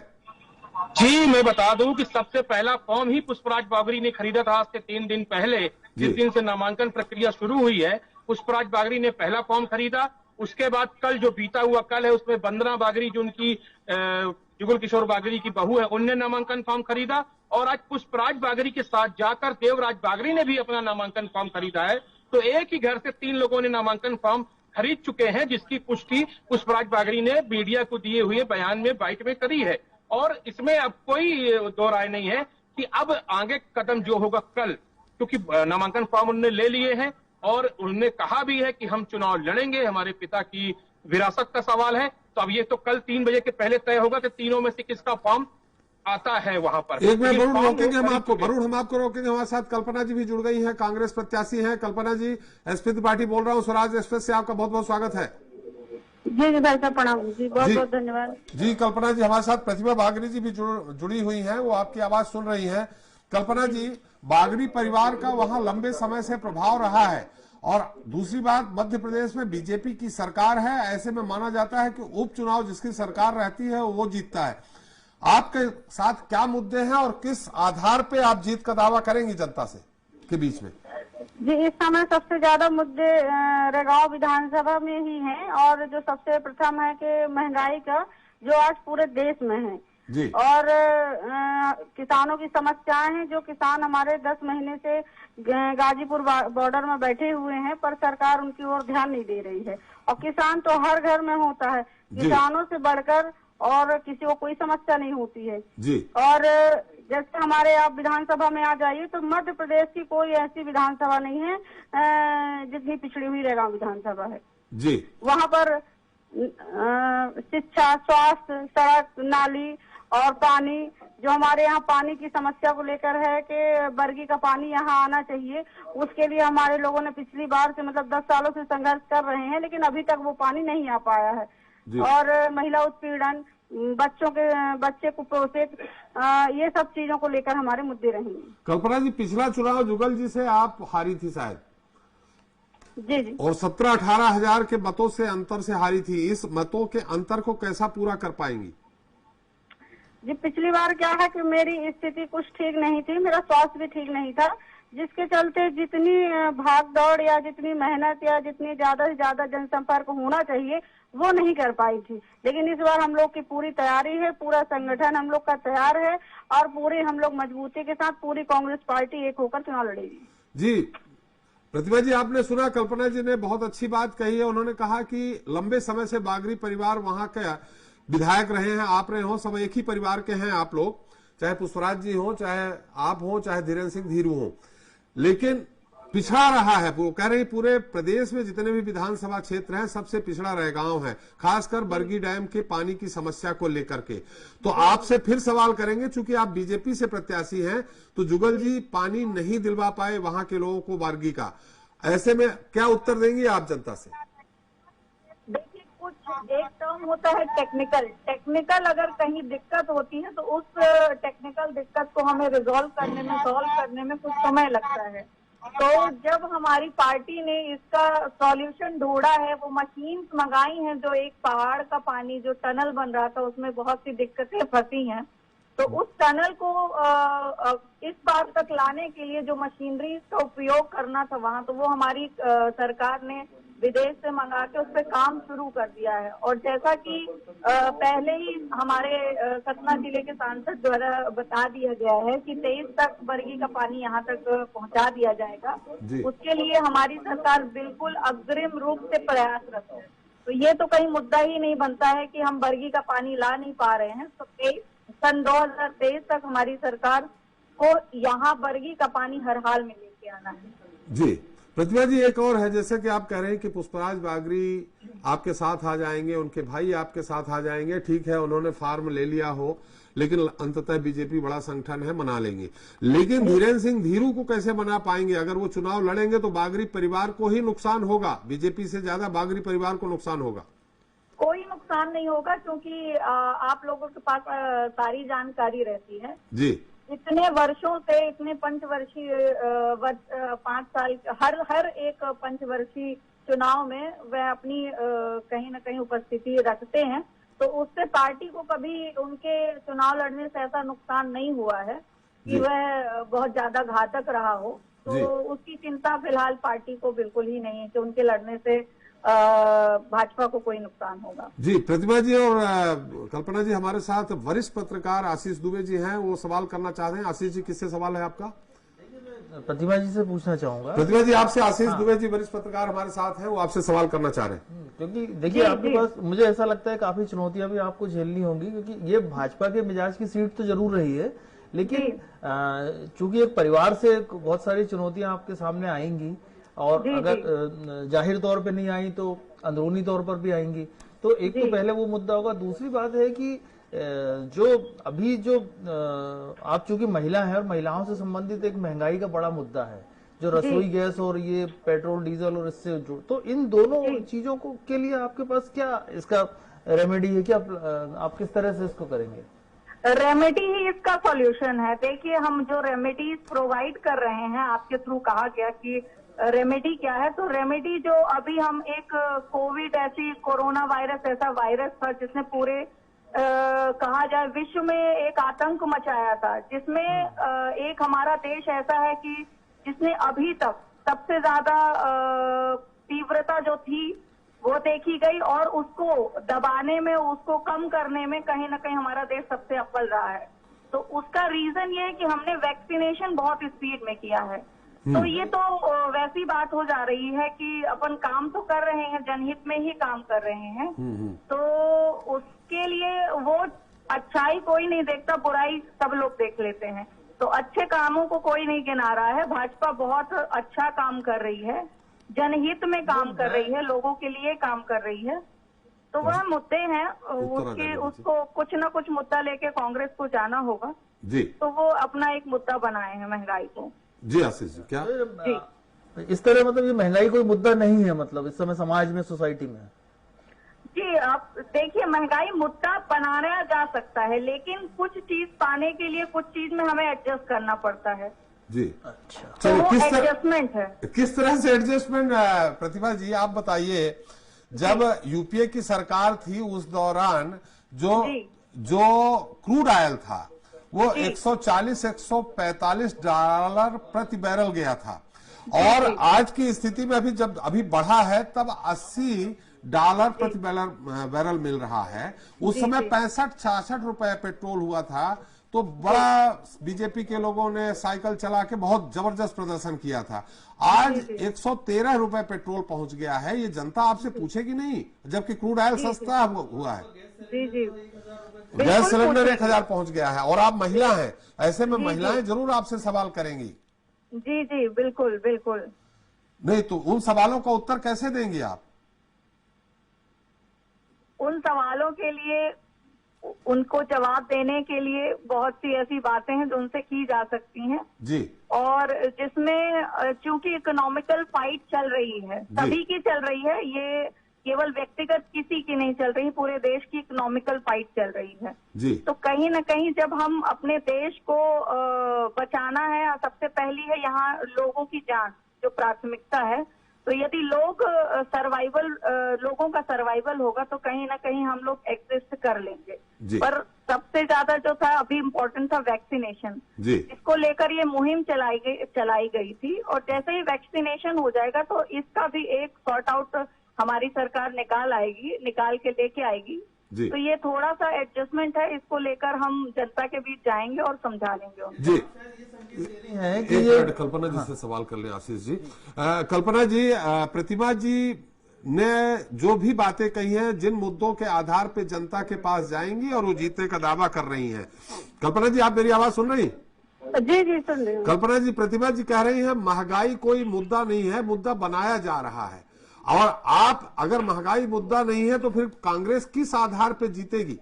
जी, मैं बता दूं कि सबसे पहला फॉर्म ही पुष्पराज बागरी ने खरीदा था आज से 3 दिन पहले। जिस दिन से नामांकन प्रक्रिया शुरू हुई है, पुष्पराज बागरी ने पहला फॉर्म खरीदा। उसके बाद कल जो बीता हुआ कल है, उसमें वंदना बागरी जो उनकी जुगल किशोर बागरी की बहू है, उनने नामांकन फॉर्म खरीदा। और आज पुष्पराज बागरी के साथ जाकर देवराज बागरी ने भी अपना नामांकन फॉर्म खरीदा है। तो एक ही घर से 3 लोगों ने नामांकन फॉर्म खरीद चुके हैं, जिसकी पुष्टि पुष्पराज बागरी ने मीडिया को दिए हुए बयान में बाइट में करी है। और इसमें अब कोई दो राय नहीं है कि अब आगे कदम जो होगा कल, क्योंकि नामांकन फॉर्म उन्होंने ले लिए हैं और उन्होंने कहा भी है कि हम चुनाव लड़ेंगे, हमारे पिता की विरासत का सवाल है। तो अब ये तो कल 3 बजे के पहले तय होगा कि तीनों में से किसका फॉर्म आता है वहां पर। एक मिनट वरुण, रोकेंगे हम आपको। वरुण, हम आपको रोकेंगे। हमारे साथ कल्पना जी भी जुड़ गई हैं, कांग्रेस प्रत्याशी हैं। कल्पना जी, एसपी त्रिपाठी बोल रहा हूँ, स्वराज एक्सप्रेस से आपका बहुत बहुत स्वागत है। जी भाई साहब, प्रणाम जी, बहुत बहुत धन्यवाद जी। कल्पना जी, हमारे साथ प्रतिभा बागरी जी भी जुड़ी हुई हैं, वो आपकी आवाज सुन रही हैं। कल्पना जी, बागरी परिवार का वहां लंबे समय से प्रभाव रहा है, और दूसरी बात, मध्य प्रदेश में बीजेपी की सरकार है। ऐसे में माना जाता है कि उपचुनाव जिसकी सरकार रहती है वो जीतता है। आपके साथ क्या मुद्दे हैं और किस आधार पे आप जीत का दावा करेंगी जनता से के बीच में? जी, इस समय सबसे ज्यादा मुद्दे रेगांव विधानसभा में ही हैं, और जो सबसे प्रथम है कि महंगाई का, जो आज पूरे देश में है जी। और किसानों की समस्याएं हैं। जो किसान हमारे 10 महीने से गाजीपुर बॉर्डर में बैठे हुए हैं, पर सरकार उनकी ओर ध्यान नहीं दे रही है। और किसान तो हर घर में होता है, किसानों से बढ़कर और किसी को कोई समस्या नहीं होती है जी। और जैसे हमारे आप विधानसभा में आ जाइए तो मध्य प्रदेश की कोई ऐसी विधानसभा नहीं है जितनी पिछड़ी हुई रेगांव विधानसभा है जी। वहाँ पर शिक्षा, स्वास्थ्य, सड़क, नाली और पानी, जो हमारे यहाँ पानी की समस्या को लेकर है कि बरगी का पानी यहाँ आना चाहिए, उसके लिए हमारे लोगों ने पिछली बार से मतलब 10 सालों से संघर्ष कर रहे हैं, लेकिन अभी तक वो पानी नहीं आ पाया है। और महिला उत्पीड़न, बच्चे कुपोषित, ये सब चीजों को लेकर हमारे मुद्दे रहेंगे। कल्पना जी, पिछला चुनाव जुगल जी से आप हारी थी शायद, जी, और 17-18 हजार के मतों से अंतर से हारी थी। इस मतों के अंतर को कैसा पूरा कर पाएंगी? जी, पिछली बार क्या है कि मेरी स्थिति कुछ ठीक नहीं थी, मेरा स्वास्थ्य भी ठीक नहीं था, जिसके चलते जितनी भाग दौड़ या जितनी मेहनत या जितनी ज्यादा से ज्यादा जनसंपर्क होना चाहिए वो नहीं कर पाई थी। लेकिन इस बार हम लोग की पूरी तैयारी है, पूरा संगठन हम लोग का तैयार है और पूरी हम लोग मजबूती के साथ पूरी कांग्रेस पार्टी एक होकर चुनाव लड़ेगी। जी प्रतिभा जी, आपने सुना कल्पना जी ने बहुत अच्छी बात कही है। उन्होंने कहा कि लंबे समय से बागरी परिवार वहां के विधायक रहे हैं, आप रहे हो, सब एक ही परिवार के हैं आप लोग, चाहे पुष्पराज जी हो, चाहे आप हो, चाहे धीरेन्द्र सिंह धीरू हो, लेकिन पिछड़ा रहा है। वो कह रही पूरे प्रदेश में जितने भी विधानसभा क्षेत्र हैं सबसे पिछड़ा रेगांव है, खासकर बरगी डैम के पानी की समस्या को लेकर के। तो आपसे फिर सवाल करेंगे, चूंकि आप बीजेपी से प्रत्याशी हैं, तो जुगल जी पानी नहीं दिलवा पाए वहां के लोगों को बरगी का, ऐसे में क्या उत्तर देंगे आप जनता से? देखिए, कुछ एक टर्म होता है टेक्निकल अगर कहीं दिक्कत होती है तो उस टेक्निकल दिक्कत को हमें सॉल्व करने में कुछ समय लगता है। तो जब हमारी पार्टी ने इसका सॉल्यूशन ढूंढा है, वो मशीन मंगाई हैं, जो एक पहाड़ का पानी जो टनल बन रहा था उसमें बहुत सी दिक्कतें फंसी हैं, तो उस टनल को इस बात तक लाने के लिए जो मशीनरी का उपयोग करना था वहां, तो वो हमारी सरकार ने विदेश से मंगा के उस पर काम शुरू कर दिया है। और जैसा कि पहले ही हमारे सतना जिले के सांसद द्वारा बता दिया गया है कि 23 तक बरगी का पानी यहाँ तक पहुँचा दिया जाएगा, उसके लिए हमारी सरकार बिल्कुल अग्रिम रूप से प्रयासरत है। तो ये तो कहीं मुद्दा ही नहीं बनता है कि हम बरगी का पानी ला नहीं पा रहे हैं। तो सन 2023 तक हमारी सरकार को यहाँ बरगी का पानी हर हाल में लेके आना है। जी प्रतिभा जी, एक और है, जैसे कि आप कह रहे हैं कि पुष्पराज बागरी आपके साथ आ जाएंगे, उनके भाई आपके साथ आ जाएंगे, ठीक है, उन्होंने फार्म ले लिया हो, लेकिन अंततः बीजेपी बड़ा संगठन है, मना लेंगे। लेकिन धीरेन्द्र सिंह धीरू को कैसे मना पाएंगे? अगर वो चुनाव लड़ेंगे तो बागरी परिवार को ही नुकसान होगा, बीजेपी से ज्यादा बागरी परिवार को नुकसान होगा। कोई नुकसान नहीं होगा, क्योंकि आप लोगों के पास सारी जानकारी रहती है जी। इतने वर्षों से, इतने पंचवर्षीय 5 साल हर एक पंचवर्षीय चुनाव में वह अपनी कहीं न कहीं उपस्थिति रखते हैं, तो उससे पार्टी को कभी उनके चुनाव लड़ने से ऐसा नुकसान नहीं हुआ है कि वह बहुत ज्यादा घातक रहा हो। तो उसकी चिंता फिलहाल पार्टी को बिल्कुल ही नहीं है कि उनके लड़ने से भाजपा को कोई नुकसान होगा। जी, प्रतिभा जी और कल्पना जी, हमारे साथ वरिष्ठ पत्रकार आशीष दुबे जी हैं, वो सवाल करना चाहते हैं। आशीष जी, किससे सवाल है आपका? प्रतिभा जी से पूछना चाहूंगा। प्रतिभा जी, आपसे आशीष दुबे जी वरिष्ठ पत्रकार हमारे साथ हैं, वो आपसे सवाल करना चाह रहे हैं। क्योंकि देखिए, आपके पास मुझे ऐसा लगता है काफी चुनौतियां भी आपको झेलनी होंगी, क्योंकि ये भाजपा के मिजाज की सीट तो जरूर रही है, लेकिन चूंकि एक परिवार से बहुत सारी चुनौतियां आपके सामने आएंगी, और अगर जाहिर तौर पे नहीं आई तो अंदरूनी तौर पर भी आएंगी। तो एक तो पहले वो मुद्दा होगा। दूसरी बात है कि जो अभी जो आप चूंकि महिला है और महिलाओं से संबंधित एक महंगाई का बड़ा मुद्दा है, जो रसोई गैस और ये पेट्रोल डीजल और इससे जुड़, तो इन दोनों चीजों को के लिए आपके पास क्या इसका रेमेडी है? क्या आप किस तरह से इसको करेंगे? रेमेडी ही इसका सॉल्यूशन है। देखिए, हम जो रेमेडीज प्रोवाइड कर रहे हैं, आपके थ्रू कहा गया कि रेमेडी क्या है, तो रेमेडी जो अभी हम एक कोविड ऐसी कोरोना वायरस ऐसा वायरस था जिसने पूरे कहा जाए विश्व में एक आतंक मचाया था, जिसमें एक हमारा देश ऐसा है कि जिसने अभी तक सबसे ज्यादा तीव्रता जो थी वो देखी गई, और उसको दबाने में, उसको कम करने में कहीं ना कहीं हमारा देश सबसे अव्वल रहा है। तो उसका रीजन ये है कि हमने वैक्सीनेशन बहुत स्पीड में किया है। तो ये तो वैसी बात हो जा रही है कि अपन काम तो कर रहे हैं, जनहित में ही काम कर रहे हैं, तो उसके लिए वो अच्छाई कोई नहीं देखता, बुराई सब लोग देख लेते हैं। तो अच्छे कामों को कोई नहीं गिना रहा है। भाजपा बहुत अच्छा काम कर रही है, जनहित में काम कर रही है, लोगों के लिए काम कर रही है। तो वह मुद्दे हैं, उसको कुछ ना कुछ मुद्दा लेके कांग्रेस को जाना होगा जी। तो वो अपना एक मुद्दा बनाए हैं महंगाई को। जी आशीष जी, क्या जी इस तरह मतलब ये महंगाई कोई मुद्दा नहीं है, मतलब इस समय समाज में, सोसाइटी में? जी, आप देखिए, महंगाई मुद्दा बनाया जा सकता है, लेकिन कुछ चीज पाने के लिए कुछ चीज में हमें एडजस्ट करना पड़ता है जी। अच्छा, तो वो एडजस्टमेंट है। किस तरह से एडजस्टमेंट? प्रतिभा जी, आप बताइए, जब यूपीए की सरकार थी उस दौरान जो क्रूड ऑयल था वो 140-145 डॉलर प्रति बैरल गया था, और आज की स्थिति में जब अभी बढ़ा है तब 80 डॉलर प्रति बैरल मिल रहा है। उस समय 65-66 रुपए पेट्रोल हुआ था, तो बड़ा बीजेपी के लोगों ने साइकिल चला के बहुत जबरदस्त प्रदर्शन किया था। आज 113 रुपए पेट्रोल पहुंच गया है। ये जनता आपसे पूछेगी नहीं, जबकि क्रूड ऑयल सस्ता हुआ है। जी जी, गैस सिलेंडर 1000 पहुंच गया है, और आप महिला हैं, ऐसे में महिलाएं जरूर आपसे सवाल करेंगी। जी जी, बिल्कुल बिल्कुल। नहीं तो उन सवालों का उत्तर कैसे देंगी आप? उन सवालों के लिए, उनको जवाब देने के लिए बहुत सी ऐसी बातें हैं जो उनसे की जा सकती हैं जी, और जिसमें चूंकि इकोनॉमिकल फाइट चल रही है, सभी की चल रही है, ये केवल व्यक्तिगत किसी की नहीं चल रही, पूरे देश की इकोनॉमिकल फाइट चल रही है जी। तो कहीं न कहीं जब हम अपने देश को बचाना है, सबसे पहली है यहाँ लोगों की जान जो प्राथमिकता है। तो यदि लोगों का सर्वाइवल होगा तो कहीं ना कहीं हम लोग एग्जिस्ट कर लेंगे। पर सबसे ज्यादा जो था अभी इम्पोर्टेंट था वैक्सीनेशन, इसको लेकर ये मुहिम चलाई गई थी, और जैसे ही वैक्सीनेशन हो जाएगा तो इसका भी एक सॉर्ट आउट हमारी सरकार निकाल के लेके आएगी। तो ये थोड़ा सा एडजस्टमेंट है, इसको लेकर हम जनता के बीच जाएंगे और समझा लेंगे जी। है कि ये कल्पना जी से सवाल कर ले आशीष जी। कल्पना जी, प्रतिभा जी ने जो भी बातें कही हैं, जिन मुद्दों के आधार पे जनता के पास जाएंगी और वो जीतने का दावा कर रही हैं, कल्पना जी आप मेरी आवाज सुन रही? जी जी सुन रही हूँ। कल्पना जी, प्रतिभा जी कह रही है महंगाई कोई मुद्दा नहीं है, मुद्दा बनाया जा रहा है। और आप अगर महंगाई मुद्दा नहीं है तो फिर कांग्रेस किस आधार पे जीतेगी?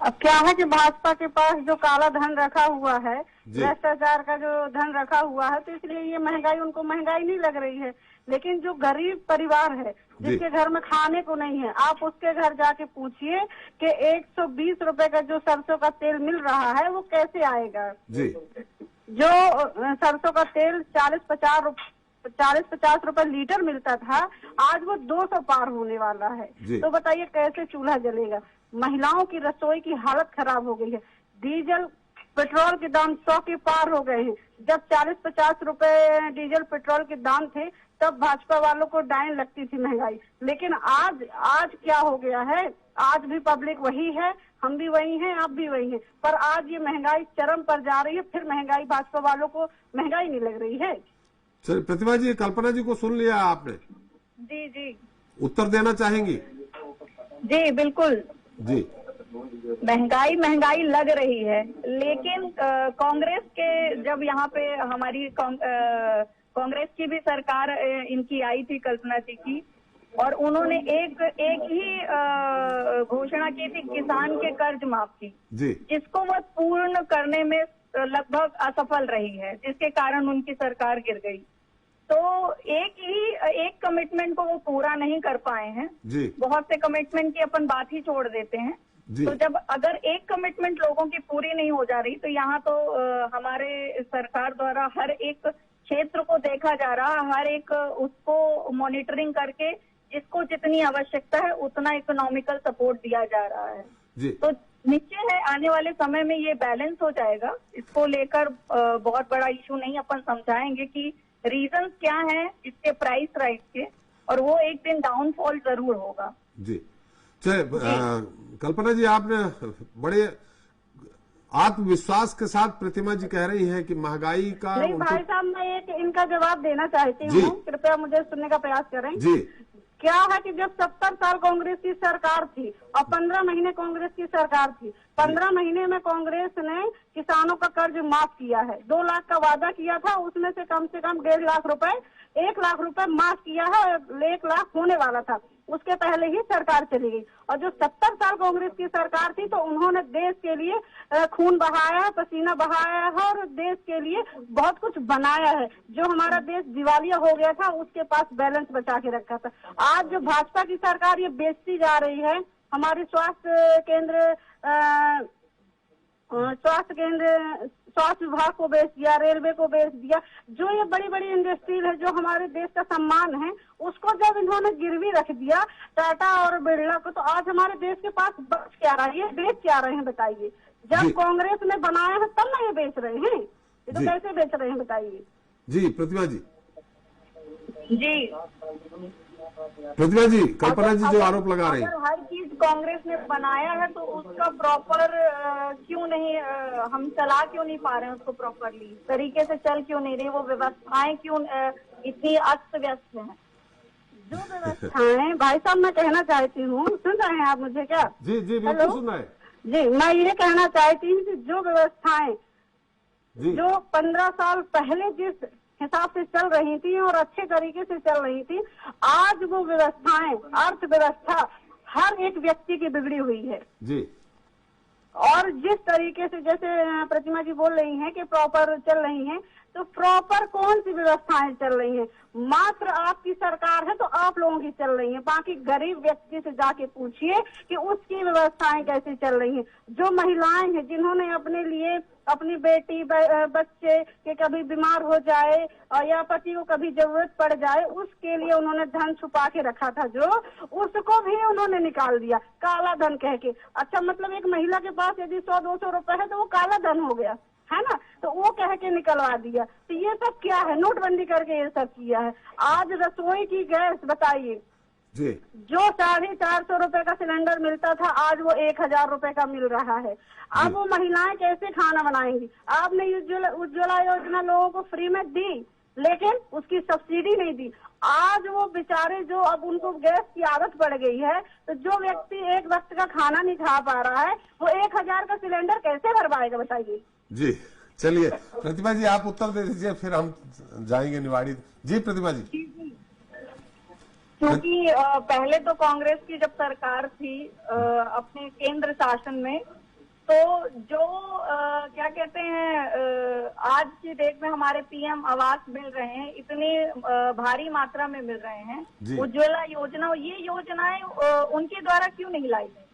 अब क्या है कि भाजपा के पास जो काला धन रखा हुआ है, भ्रष्टाचार का जो धन रखा हुआ है, तो इसलिए ये महंगाई, उनको महंगाई नहीं लग रही है। लेकिन जो गरीब परिवार है, जिसके घर में खाने को नहीं है, आप उसके घर जाके पूछिए कि 120 रुपए का जो सरसों का तेल मिल रहा है वो कैसे आएगा। जी। जो सरसों का तेल 40-50 रुपए लीटर मिलता था, आज वो 200 पार होने वाला है। तो बताइए कैसे चूल्हा जलेगा। महिलाओं की रसोई की हालत खराब हो गई है। डीजल पेट्रोल के दाम 100 के पार हो गए हैं। जब 40-50 रुपए डीजल पेट्रोल के दाम थे तब भाजपा वालों को डाइन लगती थी महंगाई। लेकिन आज क्या हो गया है, आज भी पब्लिक वही है, हम भी वही हैं, आप भी वही हैं, पर आज ये महंगाई चरम पर जा रही है। फिर महंगाई, भाजपा वालों को महंगाई नहीं लग रही है। चलिए प्रतिभा जी, कल्पना जी को सुन लिया आपने? जी जी। उत्तर देना चाहेंगी? जी बिल्कुल जी। महंगाई लग रही है, लेकिन कांग्रेस के जब यहाँ पे हमारी कांग्रेस की भी सरकार इनकी आई थी, कल्पना जी की, और उन्होंने एक ही घोषणा की थी, किसान के कर्ज माफ की, जिसको वो पूर्ण करने में लगभग असफल रही है, जिसके कारण उनकी सरकार गिर गई। तो एक कमिटमेंट को वो पूरा नहीं कर पाए हैं। बहुत से कमिटमेंट की अपन बात ही छोड़ देते हैं। तो जब अगर एक कमिटमेंट लोगों की पूरी नहीं हो जा रही, तो यहाँ तो हमारे सरकार द्वारा हर एक क्षेत्र को देखा जा रहा, हर एक उसको मॉनिटरिंग करके जिसको जितनी आवश्यकता है उतना इकोनॉमिकल सपोर्ट दिया जा रहा है। तो निश्चय है आने वाले समय में ये बैलेंस हो जाएगा। इसको लेकर बहुत बड़ा इशू नहीं, अपन समझाएंगे कि रीजंस क्या है इसके प्राइस राइज के, और वो एक दिन डाउनफॉल जरूर होगा। जी चलिए, कल्पना जी, आपने बड़े आत्मविश्वास के साथ प्रतिमा जी कह रही हैं कि महंगाई का नहीं भाई साहब, मैं एक इनका जवाब देना चाहती हूँ, कृपया मुझे सुनने का प्रयास करें। जी। क्या है कि जब 70 साल कांग्रेस की सरकार थी और 15 महीने कांग्रेस की सरकार थी, 15 महीने में कांग्रेस ने किसानों का कर्ज माफ किया है। 2 लाख का वादा किया था, उसमें से कम 1.5 लाख रुपए, 1 लाख रुपए माफ किया है, 1 लाख होने वाला था, उसके पहले ही सरकार चली गई। और जो 70 साल कांग्रेस की सरकार थी, तो उन्होंने देश के लिए खून बहाया, पसीना बहाया है और देश के लिए बहुत कुछ बनाया है। जो हमारा देश दिवालिया हो गया था, उसके पास बैलेंस बचा के रखा था। आज जो भाजपा की सरकार ये बेचती जा रही है, हमारे स्वास्थ्य विभाग को बेच दिया, रेलवे को बेच दिया, जो ये बड़ी बड़ी इंडस्ट्री है, जो हमारे देश का सम्मान है, उसको जब इन्होंने गिरवी रख दिया टाटा और बिरला को, तो आज हमारे देश के पास बच क्या रहा है, ये बेच क्या रहे हैं बताइए। जब कांग्रेस ने बनाया है तब ना ये बेच रहे हैं, ये तो कैसे बेच रहे हैं बताइए। जी प्रतिभा जी। जी प्रतिभा जी, कल्पना जी जो आरोप लगा रही है, हर चीज कांग्रेस ने बनाया है तो उसका प्रॉपर क्यों नहीं, हम चला क्यों नहीं पा रहे हैं उसको प्रॉपरली, तरीके से चल क्यों नहीं रही, वो व्यवस्थाएं क्यों इतनी अस्त व्यस्त है। जो व्यवस्थाएं, भाई साहब मैं कहना चाहती हूँ, सुन रहे हैं आप मुझे क्या? जी जी बिल्कुल सुन रहे हैं। जी, मैं ये कहना चाहती हूँ कि जो व्यवस्थाएं जो 15 साल पहले जिस हिसाब से चल रही थी और अच्छे तरीके से चल रही थी, आज वो व्यवस्थाएं, अर्थव्यवस्था हर एक व्यक्ति की बिगड़ी हुई है। जी। और जिस तरीके से जैसे प्रतिमा जी बोल रही हैं कि प्रॉपर चल रही हैं, तो प्रॉपर कौन सी व्यवस्थाएं चल रही हैं? मात्र आपकी सरकार है तो आप लोगों की चल रही हैं, बाकी गरीब व्यक्ति से जाके पूछिए कि उसकी व्यवस्थाएं कैसी चल रही हैं। जो महिलाएं हैं जिन्होंने अपने लिए, अपनी बेटी बच्चे के कभी बीमार हो जाए और या पति को कभी जरूरत पड़ जाए, उसके लिए उन्होंने धन छुपा के रखा था, जो उसको भी उन्होंने निकाल दिया काला धन कह के। अच्छा, मतलब एक महिला के पास यदि 100-200 रुपए है तो वो काला धन हो गया है ना, तो वो कह के निकलवा दिया। तो ये सब क्या है? नोटबंदी करके ये सब किया है। आज रसोई की गैस बताइए, जो 450 रुपए का सिलेंडर मिलता था, आज वो 1000 रुपए का मिल रहा है। अब वो महिलाएं कैसे खाना बनाएंगी? आपने उज्ज्वला योजना लोगों को फ्री में दी, लेकिन उसकी सब्सिडी नहीं दी। आज वो बेचारे जो अब उनको गैस की आदत पड़ गई है, तो जो व्यक्ति एक वक्त का खाना नहीं खा पा रहा है, वो 1000 का सिलेंडर कैसे भरवाएगा बताइए। जी चलिए प्रतिमा जी आप उत्तर दे दीजिए, फिर हम जाएंगे निवाड़ी। जी प्रतिमा जी। क्योंकि पहले तो कांग्रेस की जब सरकार थी अपने केंद्र शासन में, तो जो क्या कहते हैं आज की डेट में हमारे पीएम आवास मिल रहे हैं, इतनी भारी मात्रा में मिल रहे हैं। उज्ज्वला योजना, ये योजनाएं उनके द्वारा क्यों नहीं लाई गई?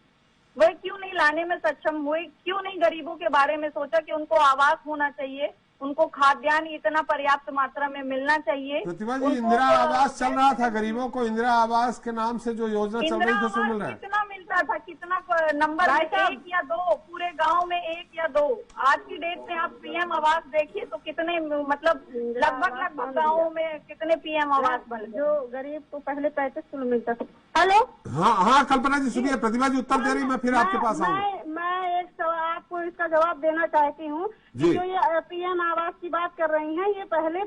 वह क्यों नहीं लाने में सक्षम हुए? क्यों नहीं गरीबों के बारे में सोचा कि उनको आवास होना चाहिए, उनको खाद्यान्न इतना पर्याप्त मात्रा में मिलना चाहिए? प्रतिमा जी इंदिरा आवास चल रहा था, गरीबों को इंदिरा आवास के नाम से जो योजना चल रही थी उसमें मिल रहा है। कितना मिलता था, कितना नंबर, 1 या 2, पूरे गांव में 1 या 2। आज की डेट में आप पीएम आवास देखिए तो कितने, मतलब लगभग गाँव में कितने पीएम आवास बन गए। जो गरीब को पहले 35 किलो मिलता था। हेलो, हाँ कल्पना जी सुनिए, प्रतिमा जी उत्तर दे रही, मैं फिर आपके पास आऊंगा। मैं एक सवाल आपको इसका जवाब देना चाहती हूँ कि जो ये पीएम आवास की बात कर रही हैं, ये पहले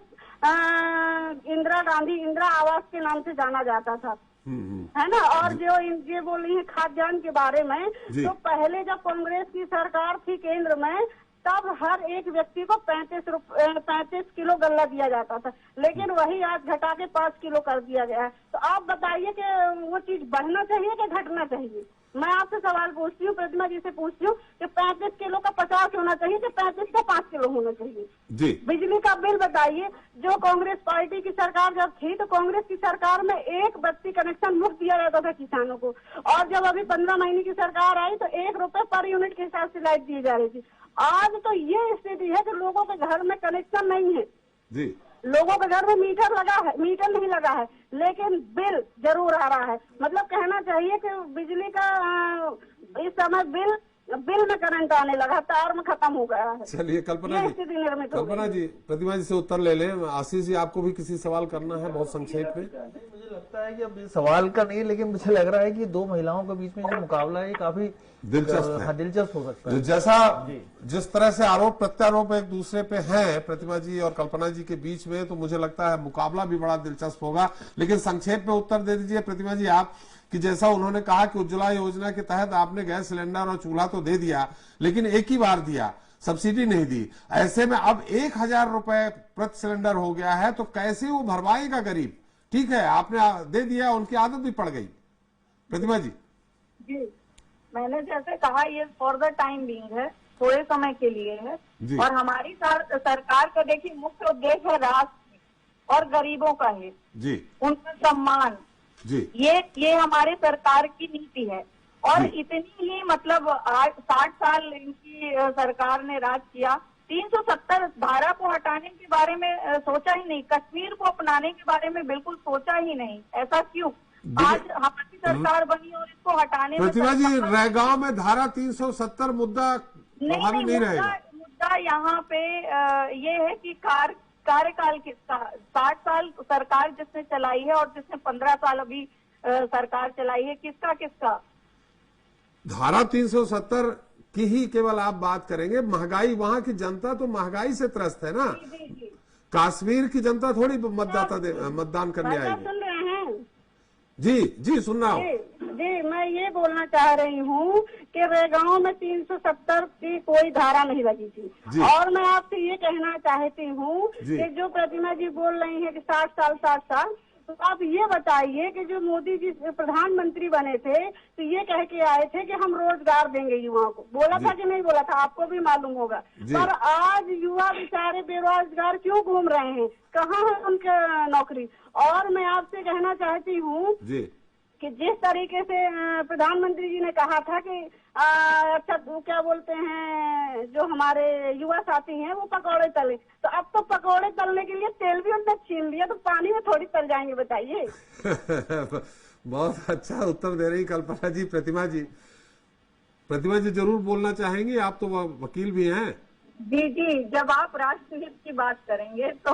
इंदिरा गांधी इंदिरा आवास के नाम से जाना जाता था, है ना। और जो ये बोल रही है खाद्यान्न के बारे में, तो पहले जब कांग्रेस की सरकार थी केंद्र में, तब हर एक व्यक्ति को 35 किलो गल्ला दिया जाता था, लेकिन वही आज घटा के 5 किलो कर दिया गया है। तो आप बताइए कि वो चीज बढ़ना चाहिए कि घटना चाहिए? मैं आपसे सवाल पूछती हूँ, प्रतिमा जी से पूछती हूँ कि 35 किलो का 50 होना चाहिए कि 35 का 5 किलो होना चाहिए? जी। बिजली का बिल बताइए, जो कांग्रेस पार्टी की सरकार जब थी तो कांग्रेस की सरकार में 1 बत्ती कनेक्शन मुफ्त दिया जाता था किसानों को, और जब अभी 15 महीने की सरकार आई तो 1 रुपए पर यूनिट के हिसाब से लाइट दी जा रही थी। आज तो ये स्थिति है कि लोगों के घर में कनेक्शन नहीं है जी, लोगों के घर में मीटर लगा है, मीटर नहीं लगा है, लेकिन बिल जरूर आ रहा है। मतलब कहना चाहिए कि बिजली का इस समय बिल में करंट आने लगा, तार में खत्म हो गया है। चलिए कल्पना जी प्रतिमा जी से उत्तर ले लें। आशीष जी आपको भी किसी सवाल करना है बहुत संक्षेप में? मुझे लगता है कि अब सवाल का नहीं, लेकिन मुझे लग रहा है कि 2 महिलाओं के बीच में जो मुकाबला है काफी दिलचस्प हो सकता है। जैसा जिस तरह से आरोप प्रत्यारोप एक दूसरे पे हैं प्रतिमा जी और कल्पना जी के बीच में, तो मुझे लगता है मुकाबला भी बड़ा दिलचस्प होगा। लेकिन संक्षेप में उत्तर दे दीजिए प्रतिमा जी आप, कि जैसा उन्होंने कहा कि उज्ज्वला योजना के तहत आपने गैस सिलेंडर और चूल्हा तो दे दिया, लेकिन एक ही बार दिया, सब्सिडी नहीं दी। ऐसे में अब 1000 रुपए प्रति सिलेंडर हो गया है, तो कैसे वो भरवाएगा गरीब? ठीक है आपने दे दिया, उनकी आदत भी पड़ गई। प्रतिमा जी। जी मैंने जैसे कहा, ये फॉर द टाइम बीइंग है, थोड़े समय के लिए है। और हमारी सरकार का देखिए मुख्य उद्देश्य है राष्ट्र और गरीबों का हित जी, उनका सम्मान जी, ये हमारे सरकार की नीति है। और इतनी ही मतलब 60 साल इनकी सरकार ने राज किया, 370 धारा को हटाने के बारे में सोचा ही नहीं, कश्मीर को अपनाने के बारे में बिल्कुल सोचा ही नहीं। ऐसा क्यों? आज हमारी सरकार बनी और इसको हटाने में प्रतिमा जी रैगांव में धारा 370 मुद्दा प्रभावी नहीं रहेगा। मुद्दा यहाँ पे ये है कि कार्यकाल किसका, 60 साल सरकार जिसने चलाई है और जिसने 15 साल अभी सरकार चलाई है, किसका धारा 370 की ही केवल आप बात करेंगे? महंगाई, वहां की जनता तो महंगाई से त्रस्त है ना। जी। कश्मीर की जनता थोड़ी मतदान करने आएगी। सुन रहे हैं? जी सुन रहा हूँ। जी मैं ये बोलना चाह रही हूँ कि रेगांव में 370 की कोई धारा नहीं लगी थी। और मैं आपसे ये कहना चाहती हूँ कि जो प्रतिमा जी बोल रही है कि 60 साल, तो आप ये बताइए कि जो मोदी जी प्रधानमंत्री बने थे तो ये कह के आए थे कि हम रोजगार देंगे युवाओं को, बोला था कि नहीं बोला था? आपको भी मालूम होगा। पर आज युवा बेचारे बेरोजगार क्यों घूम रहे हैं? कहाँ है उनका नौकरी? और मैं आपसे कहना चाहती हूँ कि जिस तरीके से प्रधानमंत्री जी ने कहा था कि अच्छा क्या बोलते हैं, जो हमारे युवा साथी हैं वो पकौड़े तले, तो अब तो पकौड़े तलने के लिए तेल भी उन्होंने छीन लिया, तो पानी में थोड़ी तल जाएंगे बताइए। बहुत अच्छा उत्तर दे रही कल्पना जी। प्रतिमा जी जरूर बोलना चाहेंगी, आप तो वकील भी हैं। जी जब आप राष्ट्र हित की बात करेंगे तो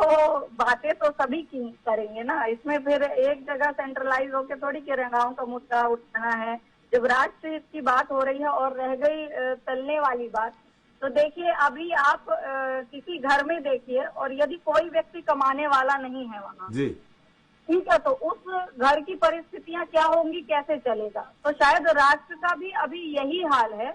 बातें तो सभी की करेंगे ना, इसमें फिर एक जगह सेंट्रलाइज होकर थोड़ी के रेगांव का मुद्दा उठाना है। जब राष्ट्र हित की बात हो रही है और रह गई तलने वाली बात, तो देखिए अभी आप किसी घर में देखिए, और यदि कोई व्यक्ति कमाने वाला नहीं है वहाँ जी, ठीक है, तो उस घर की परिस्थितियां क्या होंगी, कैसे चलेगा? तो शायद राष्ट्र का भी अभी यही हाल है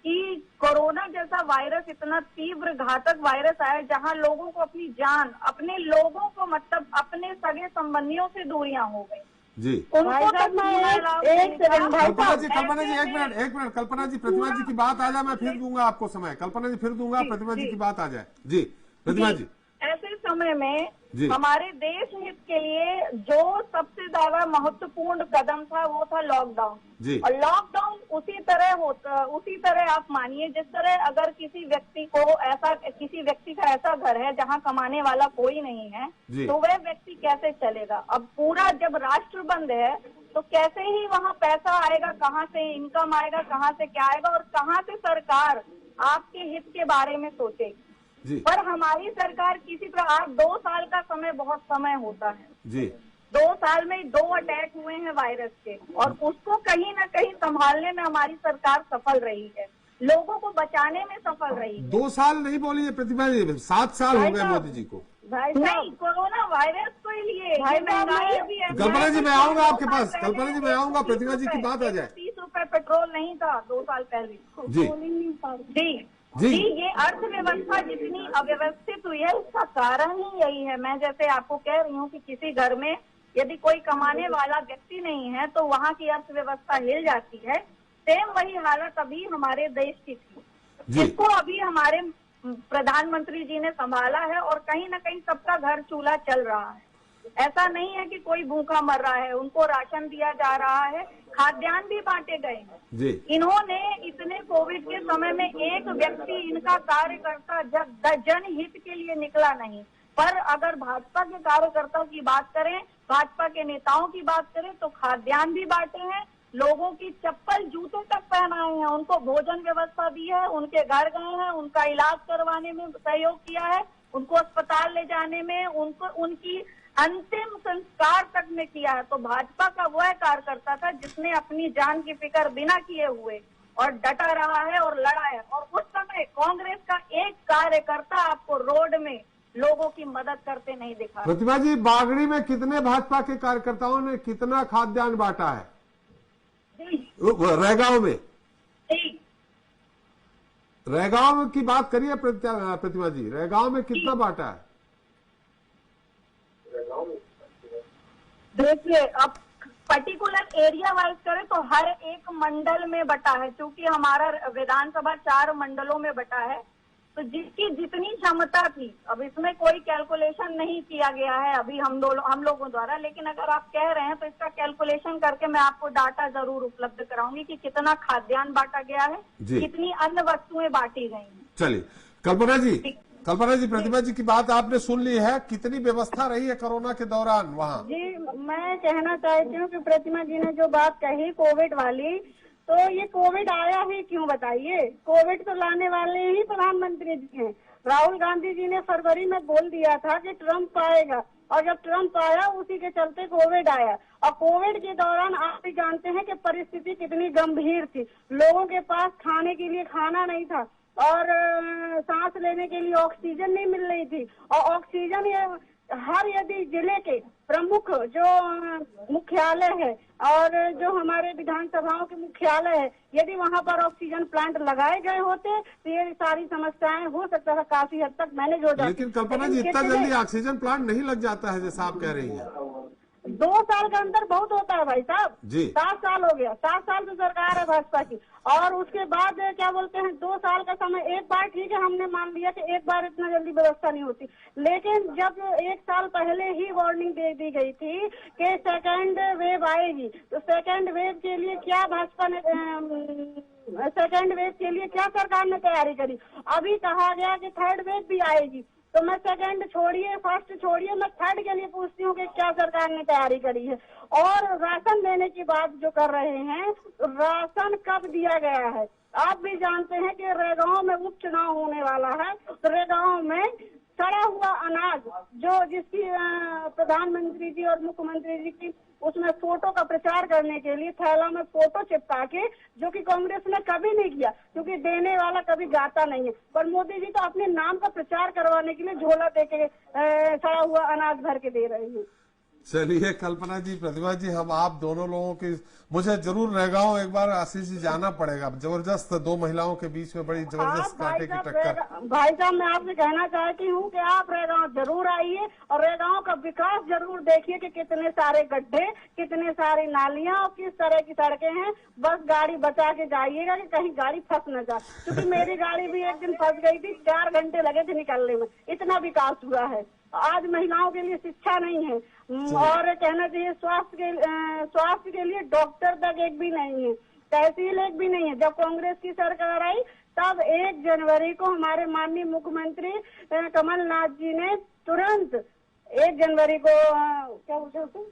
कि कोरोना जैसा वायरस, इतना तीव्र घातक वायरस आया जहां लोगों को अपनी जान, अपने लोगों को मतलब अपने सगे संबंधियों से दूरियां हो गई जी। उनको तो कल्पना जी एक मिनट कल्पना जी, प्रतिमा जी की बात आ जाए, मैं फिर दूंगा आपको समय। कल्पना जी फिर दूंगा, प्रतिमा जी की बात आ जाए। जी प्रतिमा जी। ऐसे समय में हमारे देश हित के लिए जो सबसे ज्यादा महत्वपूर्ण कदम था वो था लॉकडाउन। और लॉकडाउन उसी तरह आप मानिए जिस तरह अगर किसी व्यक्ति का ऐसा घर है जहां कमाने वाला कोई नहीं है तो वह व्यक्ति कैसे चलेगा। अब पूरा जब राष्ट्र बंद है तो कैसे ही वहां पैसा आएगा, कहाँ से इनकम आएगा, कहाँ से क्या आएगा और कहाँ से सरकार आपके हित के बारे में सोचेगी। पर हमारी सरकार किसी तरह 2 साल का समय बहुत समय होता है जी। 2 साल में 2 अटैक हुए हैं वायरस के और उसको कहीं न कहीं संभालने में हमारी सरकार सफल रही है, लोगों को बचाने में सफल रही है। 2 साल नहीं बोलिए प्रतिभा जी, 7 साल हो गए मोदी जी को। नहीं, कोरोना वायरस के लिए महंगाई भी है। कल्पना जी मैं आऊंगा आपके पास, कल्पना जी मैं आऊंगा, प्रतिभा जी की बात आ जाए। 30 रुपए पेट्रोल नहीं था 2 साल पहले जी। ये अर्थव्यवस्था जितनी अव्यवस्थित हुई है उसका कारण ही यही है। मैं जैसे आपको कह रही हूँ कि किसी घर में यदि कोई कमाने वाला व्यक्ति नहीं है तो वहाँ की अर्थव्यवस्था हिल जाती है। सेम वही हालत अभी हमारे देश की थी, जिसको अभी हमारे प्रधानमंत्री जी ने संभाला है और कहीं न कहीं सबका घर चूल्हा चल रहा है। ऐसा नहीं है कि कोई भूखा मर रहा है, उनको राशन दिया जा रहा है, खाद्यान्न भी बांटे गए हैं। इन्होंने इतने कोविड के समय में एक व्यक्ति इनका कार्यकर्ता जनहित के लिए निकला नहीं। पर अगर भाजपा के कार्यकर्ताओं की बात करें, भाजपा के नेताओं की बात करें तो खाद्यान्न भी बांटे हैं, लोगों की चप्पल जूते तक पहनाए हैं, उनको भोजन व्यवस्था दी है, उनके घर गए हैं, उनका इलाज करवाने में सहयोग किया है, उनको अस्पताल ले जाने में, उनको उनकी अंतिम संस्कार तक में किया है। तो भाजपा का वह कार्यकर्ता था जिसने अपनी जान की फिक्र बिना किए हुए और डटा रहा है और लड़ा है। और उस समय कांग्रेस का एक कार्यकर्ता आपको रोड में लोगों की मदद करते नहीं दिखा। प्रतिभा जी, बागड़ी में कितने भाजपा के कार्यकर्ताओं ने कितना खाद्यान्न बांटा है रैगांव में? रैगांव की बात करिए प्रतिभा जी, रैगांव में कितना बांटा है? देखिए, अब पर्टिकुलर एरिया वाइज करें तो हर एक मंडल में बटा है, क्योंकि हमारा विधानसभा 4 मंडलों में बटा है, तो जिसकी जितनी क्षमता थी, अब इसमें कोई कैलकुलेशन नहीं किया गया है अभी हम लोगों द्वारा, लेकिन अगर आप कह रहे हैं तो इसका कैलकुलेशन करके मैं आपको डाटा जरूर उपलब्ध कराऊंगी कि कितना खाद्यान्न बांटा गया है, कितनी अन्य वस्तुएं बांटी गई हैं। चलिए कल्पना जी, प्रतिभा जी की बात आपने सुन ली है, कितनी व्यवस्था रही है कोरोना के दौरान वहाँ? जी, मैं कहना चाहती हूँ कि प्रतिमा जी ने जो बात कही कोविड वाली, तो ये कोविड आया ही क्यों बताइए? कोविड तो लाने वाले ही प्रधानमंत्री जी हैं। राहुल गांधी जी ने फरवरी में बोल दिया था कि ट्रंप आएगा, और जब ट्रंप आया उसी के चलते कोविड आया। और कोविड के दौरान आप भी जानते हैं कि परिस्थिति कितनी गंभीर थी, लोगों के पास खाने के लिए खाना नहीं था और सांस लेने के लिए ऑक्सीजन नहीं मिल रही थी। और ऑक्सीजन हर यदि जिले के प्रमुख जो मुख्यालय है और जो हमारे विधानसभाओं के मुख्यालय है, यदि वहां पर ऑक्सीजन प्लांट लगाए गए होते तो ये सारी समस्याएं हो सकता था काफी हद तक मैनेज हो जाती। लेकिन कल्पना जी, इतना जल्दी ऑक्सीजन प्लांट नहीं लग जाता है जैसा आप कह रही हैं। 2 साल का अंतर बहुत होता है भाई साहब जी। 7 साल हो गया, 7 साल तो सरकार है भाजपा की, और उसके बाद क्या बोलते हैं 2 साल का समय। एक बार ठीक है, हमने मान लिया कि एक बार इतना जल्दी व्यवस्था नहीं होती, लेकिन जब 1 साल पहले ही वार्निंग दे दी गई थी कि सेकेंड वेव आएगी, तो सेकेंड वेव के लिए क्या भाजपा ने सेकेंड वेव के लिए क्या सरकार ने तैयारी करी? अभी कहा गया कि थर्ड वेव भी आएगी, तो मैं सेकंड छोड़िए, फर्स्ट छोड़िए, मैं थर्ड के लिए पूछती हूँ कि क्या सरकार ने तैयारी करी है? और राशन देने की बात जो कर रहे हैं, तो राशन कब दिया गया है? आप भी जानते हैं कि रैगांव में उपचुनाव होने वाला है, तो रैगांव में सड़ा हुआ अनाज जो जिसकी प्रधानमंत्री जी और मुख्यमंत्री जी की उसमें फोटो का प्रचार करने के लिए थैला में फोटो चिपका के, जो कि कांग्रेस ने कभी नहीं किया, क्योंकि देने वाला कभी गाता नहीं है, पर मोदी जी तो अपने नाम का प्रचार करवाने के लिए झोला देके सड़ा हुआ अनाज भर के दे रहे हैं। चलिए कल्पना जी, प्रतिभा जी, हम आप दोनों लोगों की, मुझे जरूर रहेगांव एक बार आशीष जी जाना पड़ेगा। जबरदस्त दो महिलाओं के बीच में बड़ी जबरदस्त कांटे की टक्कर। भाई साहब, मैं आपसे कहना चाहती हूँ कि आप रेगांव जरूर आइए और रेगांव का विकास जरूर देखिए कि कितने सारे गड्ढे, कितने सारी नालियाँ और किस तरह की सड़कें हैं। बस गाड़ी बचा के जाइएगा कि कहीं गाड़ी फंस न जाए, क्योंकि मेरी गाड़ी भी एक दिन फंस गई थी, 4 घंटे लगे थे निकलने में। इतना विकास हुआ है। आज महिलाओं के लिए शिक्षा नहीं है, और कहना चाहिए स्वास्थ्य के लिए डॉक्टर तक एक भी नहीं है, तहसील एक भी नहीं है। जब कांग्रेस की सरकार आई तब 1 जनवरी को हमारे माननीय मुख्यमंत्री कमलनाथ जी ने तुरंत 1 जनवरी को क्या बोलते हैं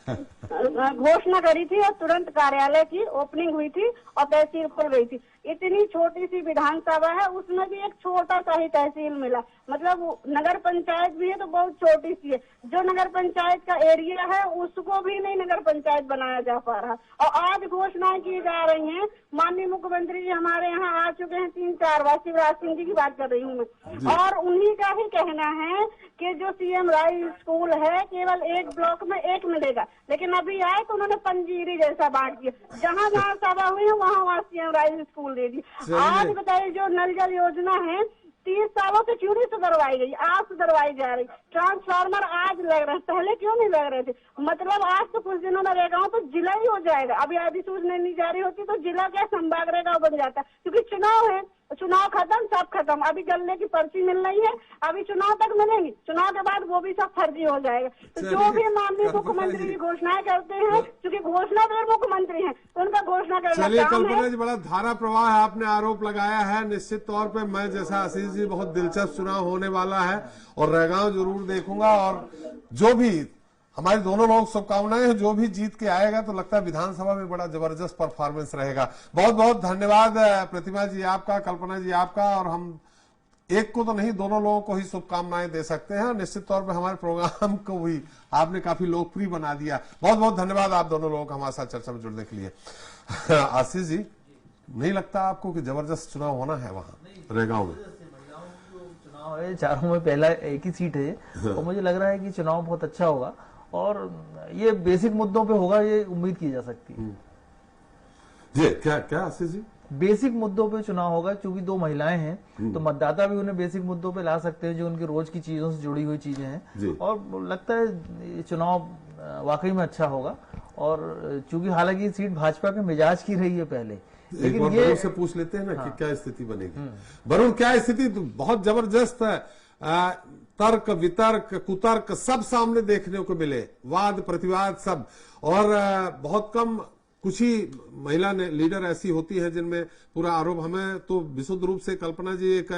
घोषणा करी थी और तुरंत कार्यालय की ओपनिंग हुई थी और तहसील खुल गई थी। इतनी छोटी सी विधानसभा है, उसमें भी एक छोटा सा ही तहसील मिला। मतलब नगर पंचायत भी है तो बहुत छोटी सी है। जो नगर पंचायत का एरिया है उसको भी नहीं नगर पंचायत बनाया जा पा रहा। और आज घोषणाएं की जा रही हैं। माननीय मुख्यमंत्री जी हमारे यहाँ आ चुके हैं 3-4 बार। शिवराज सिंह जी की बात कर रही हूँ मैं, और उन्हीं का ही कहना है कि जो CM राय स्कूल है केवल एक ब्लॉक में 1 मिलेगा, लेकिन अभी आए तो उन्होंने पंजीरी जैसा बांट दिया। जहाँ जहाँ सभा हुई है वहाँ CM राय स्कूल दे दी। आज बताइए, जो नल जल योजना है 30 सालों से क्यों नहीं सुधरवाई गई, आज सुधरवाई जा रही। ट्रांसफार्मर आज लग रहे, पहले क्यों नहीं लग रहे थे। मतलब आज तो कुछ दिनों में रहेगा तो जिला ही हो जाएगा। अभी अधिसूचना नहीं जारी होती तो जिला क्या संभाग रहेगा बन जाता, क्योंकि चुनाव है। चुनाव खत्म, सब खत्म। अभी गले की पर्ची मिल रही है, अभी चुनाव तक मिलेंगी, चुनाव के बाद वो भी सब फर्जी हो जाएगा। तो जो भी माननीय मुख्यमंत्री की घोषणाएं करते हैं, क्योंकि घोषणा देर मुख्यमंत्री हैं, तो उनका घोषणा करना। चलिए कल्पना जी, बड़ा धारा प्रवाह है, आपने आरोप लगाया है। निश्चित तौर पे मैं जैसा आशीष जी, बहुत दिलचस्प चुनाव होने वाला है और रेगांव जरूर देखूंगा। और जो भी हमारे दोनों लोग शुभकामनाएं हैं, जो भी जीत के आएगा तो लगता है विधानसभा में बड़ा जबरदस्त परफॉर्मेंस रहेगा। बहुत बहुत धन्यवाद प्रतिभा जी आपका, कल्पना जी आपका। और हम एक को तो नहीं, दोनों लोगों को ही शुभकामनाएं दे सकते हैं। निश्चित तौर पे हमारे प्रोग्राम को भी आपने काफी लोकप्रिय बना दिया। बहुत बहुत धन्यवाद आप दोनों लोगों का हमारे साथ चर्चा में जुड़ने के लिए। आशीष जी, नहीं लगता आपको कि जबरदस्त चुनाव होना है वहाँ रेगांव में? चुनाव है, चारों में पहला एक ही सीट है और मुझे लग रहा है कि चुनाव बहुत अच्छा होगा और ये बेसिक मुद्दों पे होगा, ये उम्मीद की जा सकती है। जी क्या आशीष जी? बेसिक मुद्दों पे चुनाव होगा, क्योंकि 2 महिलाएं हैं तो मतदाता भी उन्हें बेसिक मुद्दों पे ला सकते हैं, जो उनकी रोज की चीजों से जुड़ी हुई चीजें हैं। और लगता है ये चुनाव वाकई में अच्छा होगा। और चूंकि हालांकि ये सीट भाजपा के मिजाज की रही है पहले, लेकिन ये से पूछ लेते हैं ना कि क्या स्थिति बनेगी। वरुण, क्या स्थिति? तो बहुत जबरदस्त है। तर्क वितर्क कुतर्क सब सामने देखने को मिले, वाद प्रतिवाद सब। और बहुत कम कुछ ही महिला ने लीडर ऐसी होती है जिनमें पूरा आरोप। हमें तो विशुद्ध रूप से कल्पना जी एक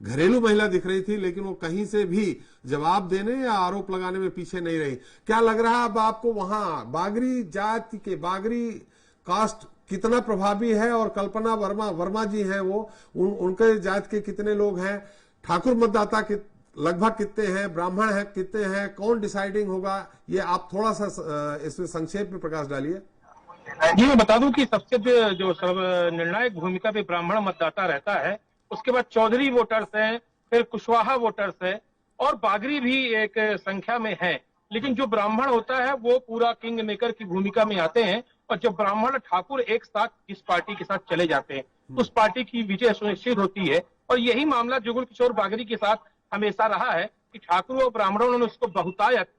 घरेलू महिला दिख रही थी, लेकिन वो कहीं से भी जवाब देने या आरोप लगाने में पीछे नहीं रही। क्या लग रहा है अब आपको वहां बागरी जाति के, बागरी कास्ट कितना प्रभावी है? और कल्पना वर्मा जी हैं, वो उनके जात के कितने लोग हैं? ठाकुर मतदाता के लगभग कितने हैं? ब्राह्मण है कितने हैं? कौन डिसाइडिंग होगा? ये आप थोड़ा सा इसमें संक्षेप में प्रकाश डालिए। जी, मैं बता दूं कि सबसे जो निर्णायक भूमिका पे ब्राह्मण मतदाता रहता है, उसके बाद चौधरी वोटर्स हैं, फिर कुशवाहा वोटर्स है और बागरी भी एक संख्या में है। लेकिन जो ब्राह्मण होता है वो पूरा किंग मेकर की भूमिका में आते हैं। और जब ब्राह्मण ठाकुर एक साथ जिस पार्टी के साथ चले जाते हैं, उस पार्टी की विजय सुनिश्चित होती है। और यही मामला जुगल किशोर बागरी के साथ हमेशा रहा है कि ठाकुर और ब्राह्मणों ने उसको बहुतायत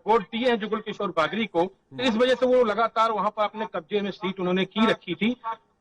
वोट दिए हैं जुगल किशोर बागरी को। तो इस वजह से वो लगातार वहां पर अपने कब्जे में सीट उन्होंने की रखी थी।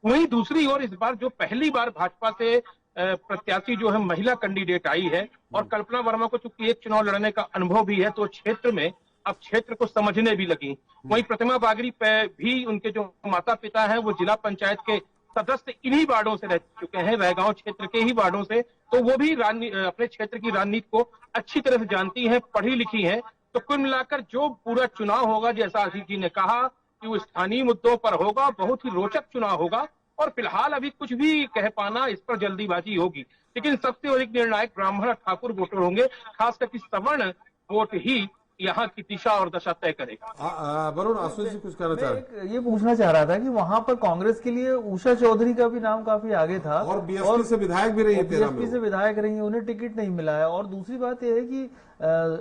वहीं दूसरी ओर इस बार जो पहली बार भाजपा से प्रत्याशी जो है महिला कैंडिडेट आई है, और कल्पना वर्मा को चूंकि एक चुनाव लड़ने का अनुभव भी है, तो क्षेत्र में अब क्षेत्र को समझने भी लगी। वहीं प्रतिमा बागरी पे भी उनके जो माता पिता हैं वो जिला पंचायत के सदस्य इन्हीं वार्डों से रह चुके हैं, रहगांव क्षेत्र के ही वार्डों से। तो वो भी अपने क्षेत्र की राजनीति को अच्छी तरह से जानती हैं, पढ़ी लिखी हैं। तो कुल मिलाकर जो पूरा चुनाव होगा, जैसा आशीष जी ने कहा कि वो स्थानीय मुद्दों पर होगा, बहुत ही रोचक चुनाव होगा। और फिलहाल अभी कुछ भी कह पाना, इस पर जल्दीबाजी होगी। लेकिन सबसे अधिक निर्णायक ब्राह्मण ठाकुर वोटर होंगे, खास करके सवर्ण वोट ही यहाँ की दिशा और दशा तय करेगा। वरुण, आशुष जी कुछ कहना चाह रहे हैं? ये पूछना चाह रहा था कि वहां पर कांग्रेस के लिए उषा चौधरी का भी नाम काफी आगे था और बीएसपी से विधायक भी रही है, बीएसपी से विधायक रही है, उन्हें टिकट नहीं मिला है। और दूसरी बात यह है कि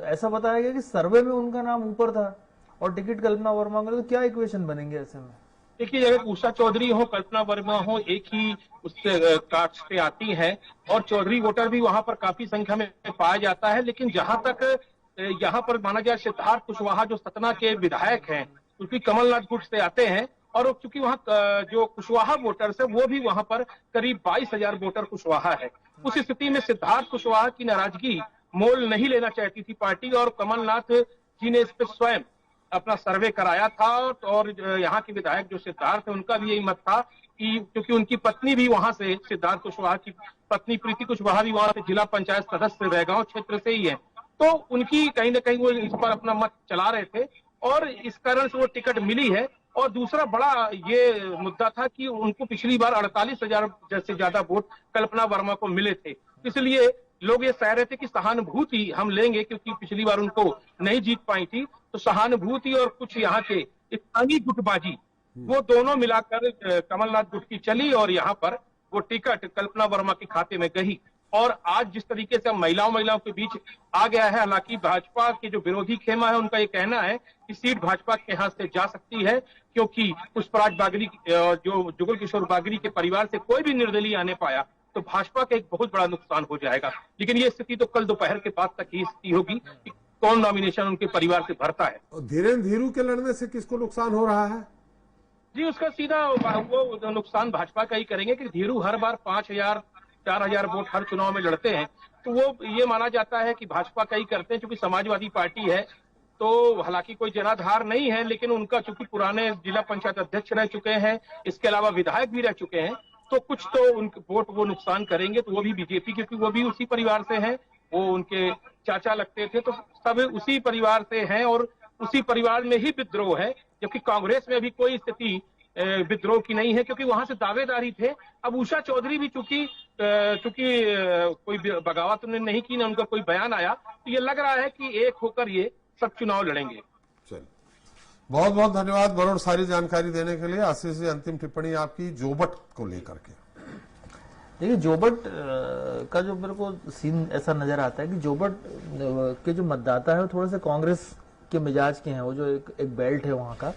ऐसा बताया गया कि सर्वे में उनका नाम ऊपर था और टिकट कल्पना वर्मा का, तो क्या इक्वेशन बनेंगे ऐसे में? देखिए, अगर उषा चौधरी हो, कल्पना वर्मा हो, एक ही उससे कास्ट से आती है और चौधरी वोटर भी वहां पर काफी संख्या में पाया जाता है। लेकिन जहां तक यहाँ पर माना जाए, सिद्धार्थ कुशवाहा जो सतना के विधायक हैं, क्योंकि कमलनाथ गुट से आते हैं और चूंकि वहाँ जो कुशवाहा वोटर्स है वो भी वहां पर करीब 22,000 वोटर कुशवाहा है। उस स्थिति में सिद्धार्थ कुशवाहा की नाराजगी मोल नहीं लेना चाहती थी पार्टी, और कमलनाथ जी ने इस पर स्वयं अपना सर्वे कराया था। और यहाँ के विधायक जो सिद्धार्थ है, उनका भी यही मत था कि क्योंकि उनकी पत्नी भी वहां से, सिद्धार्थ कुशवाहा की पत्नी प्रीति कुशवाहा भी वहां से जिला पंचायत सदस्य रैगांव क्षेत्र से ही है, तो उनकी कहीं ना कहीं वो इस पर अपना मत चला रहे थे और इस कारण से वो टिकट मिली है। और दूसरा बड़ा ये मुद्दा था कि उनको पिछली बार 48,000 से ज्यादा वोट कल्पना वर्मा को मिले थे, इसलिए लोग ये कह रहे थे कि सहानुभूति हम लेंगे, क्योंकि पिछली बार उनको नहीं जीत पाई थी। तो सहानुभूति और कुछ यहाँ के स्थानीय गुटबाजी, वो दोनों मिलाकर कमलनाथ गुट की चली और यहाँ पर वो टिकट कल्पना वर्मा के खाते में गई। और आज जिस तरीके से महिलाओं के बीच आ गया है, हालांकि भाजपा के जो विरोधी खेमा है उनका ये कहना है कि सीट भाजपा के हाथ से जा सकती है, क्योंकि पुष्पराज बागरी जो जुगल किशोर बागरी के परिवार से कोई भी निर्दलीय आने पाया तो भाजपा का एक बहुत बड़ा नुकसान हो जाएगा। लेकिन ये स्थिति तो कल दोपहर के बाद तक ही स्थिति होगी कि कौन नॉमिनेशन उनके परिवार से भरता है। धीरेन्द्र धीरू के लड़ने से किसको नुकसान हो रहा है? जी, उसका सीधा वो नुकसान भाजपा का ही करेंगे कि धीरू हर बार 5,000 4,000 वोट हर चुनाव में लड़ते हैं, तो वो ये माना जाता है कि भाजपा का ही करते हैं, क्योंकि समाजवादी पार्टी है। तो हालांकि कोई जनाधार नहीं है, लेकिन उनका चूंकि पुराने जिला पंचायत अध्यक्ष रह चुके हैं, इसके अलावा विधायक भी रह चुके हैं, तो कुछ तो उनके वोट वो नुकसान करेंगे। तो वो भी बीजेपी, क्योंकि वो भी उसी परिवार से हैं, वो उनके चाचा लगते थे, तो सब उसी परिवार से हैं और उसी परिवार में ही विद्रोह है। जबकि कांग्रेस में अभी कोई स्थिति विद्रोह की नहीं है, क्योंकि वहां से दावेदारी थे। अब उषा चौधरी भी चूंकि कोई बगावत उन्होंने नहीं की, ना उनका कोई बयान आया, तो ये लग रहा है कि एक होकर ये सब चुनाव लड़ेंगे। चलिए, बहुत बहुत धन्यवाद वरुण सारी जानकारी देने के लिए। आशीष जी, अंतिम टिप्पणी आपकी जोबट को लेकर के। देखिए, जोबट का जो मेरे को सीन ऐसा नजर आता है कि जोबट के जो मतदाता है वो थोड़ा सा कांग्रेस के मिजाज के हैं, वो जो एक बेल्ट है वहां का,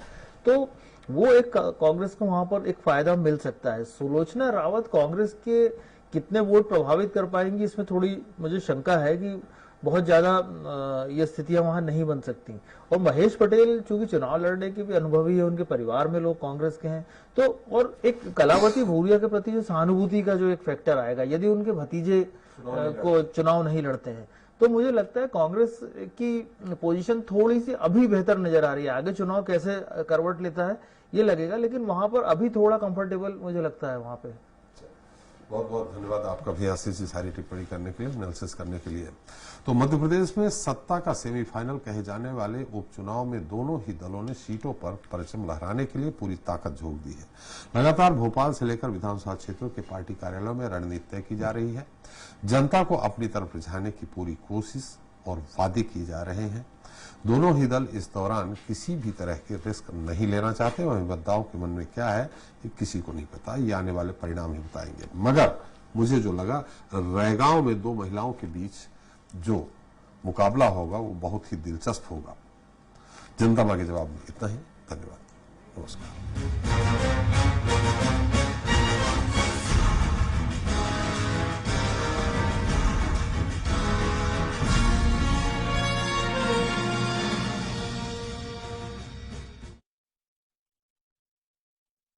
तो वो एक कांग्रेस को वहां पर एक फायदा मिल सकता है। सुलोचना रावत कांग्रेस के कितने वोट प्रभावित कर पाएंगी, इसमें थोड़ी मुझे शंका है कि बहुत ज्यादा ये स्थितियां वहां नहीं बन सकती। और महेश पटेल चूंकि चुनाव लड़ने के भी अनुभवी है, उनके परिवार में लोग कांग्रेस के हैं, तो और एक कलावती भूरिया के प्रति जो सहानुभूति का जो एक फैक्टर आएगा यदि उनके भतीजे को चुनाव नहीं लड़ते हैं, तो मुझे लगता है कांग्रेस की पोजीशन थोड़ी सी अभी बेहतर नजर आ रही है। आगे चुनाव कैसे करवट लेता है ये लगेगा, लेकिन वहां पर अभी थोड़ा कंफर्टेबल मुझे लगता है वहां पे। बहुत बहुत धन्यवाद आपका भी आशीष जी सारी टिप्पणी करने के लिए, एनालिसिस करने के लिए। तो मध्य प्रदेश में सत्ता का सेमीफाइनल कहे जाने वाले उपचुनाव में दोनों ही दलों ने सीटों पर परचम लहराने के लिए पूरी ताकत झोंक दी है। लगातार भोपाल से लेकर विधानसभा क्षेत्रों के पार्टी कार्यालयों में रणनीति तय की जा रही है। जनता को अपनी तरफ रिझाने की पूरी कोशिश और वादे किए जा रहे हैं। दोनों ही दल इस दौरान किसी भी तरह के रिस्क नहीं लेना चाहते। वहीं मतदाताओं के मन में क्या है ये किसी को नहीं पता, ये आने वाले परिणाम ही बताएंगे। मगर मुझे जो लगा, रैगांव में दो महिलाओं के बीच जो मुकाबला होगा वो बहुत ही दिलचस्प होगा। जनता मांगे जवाब में इतना ही। धन्यवाद, नमस्कार।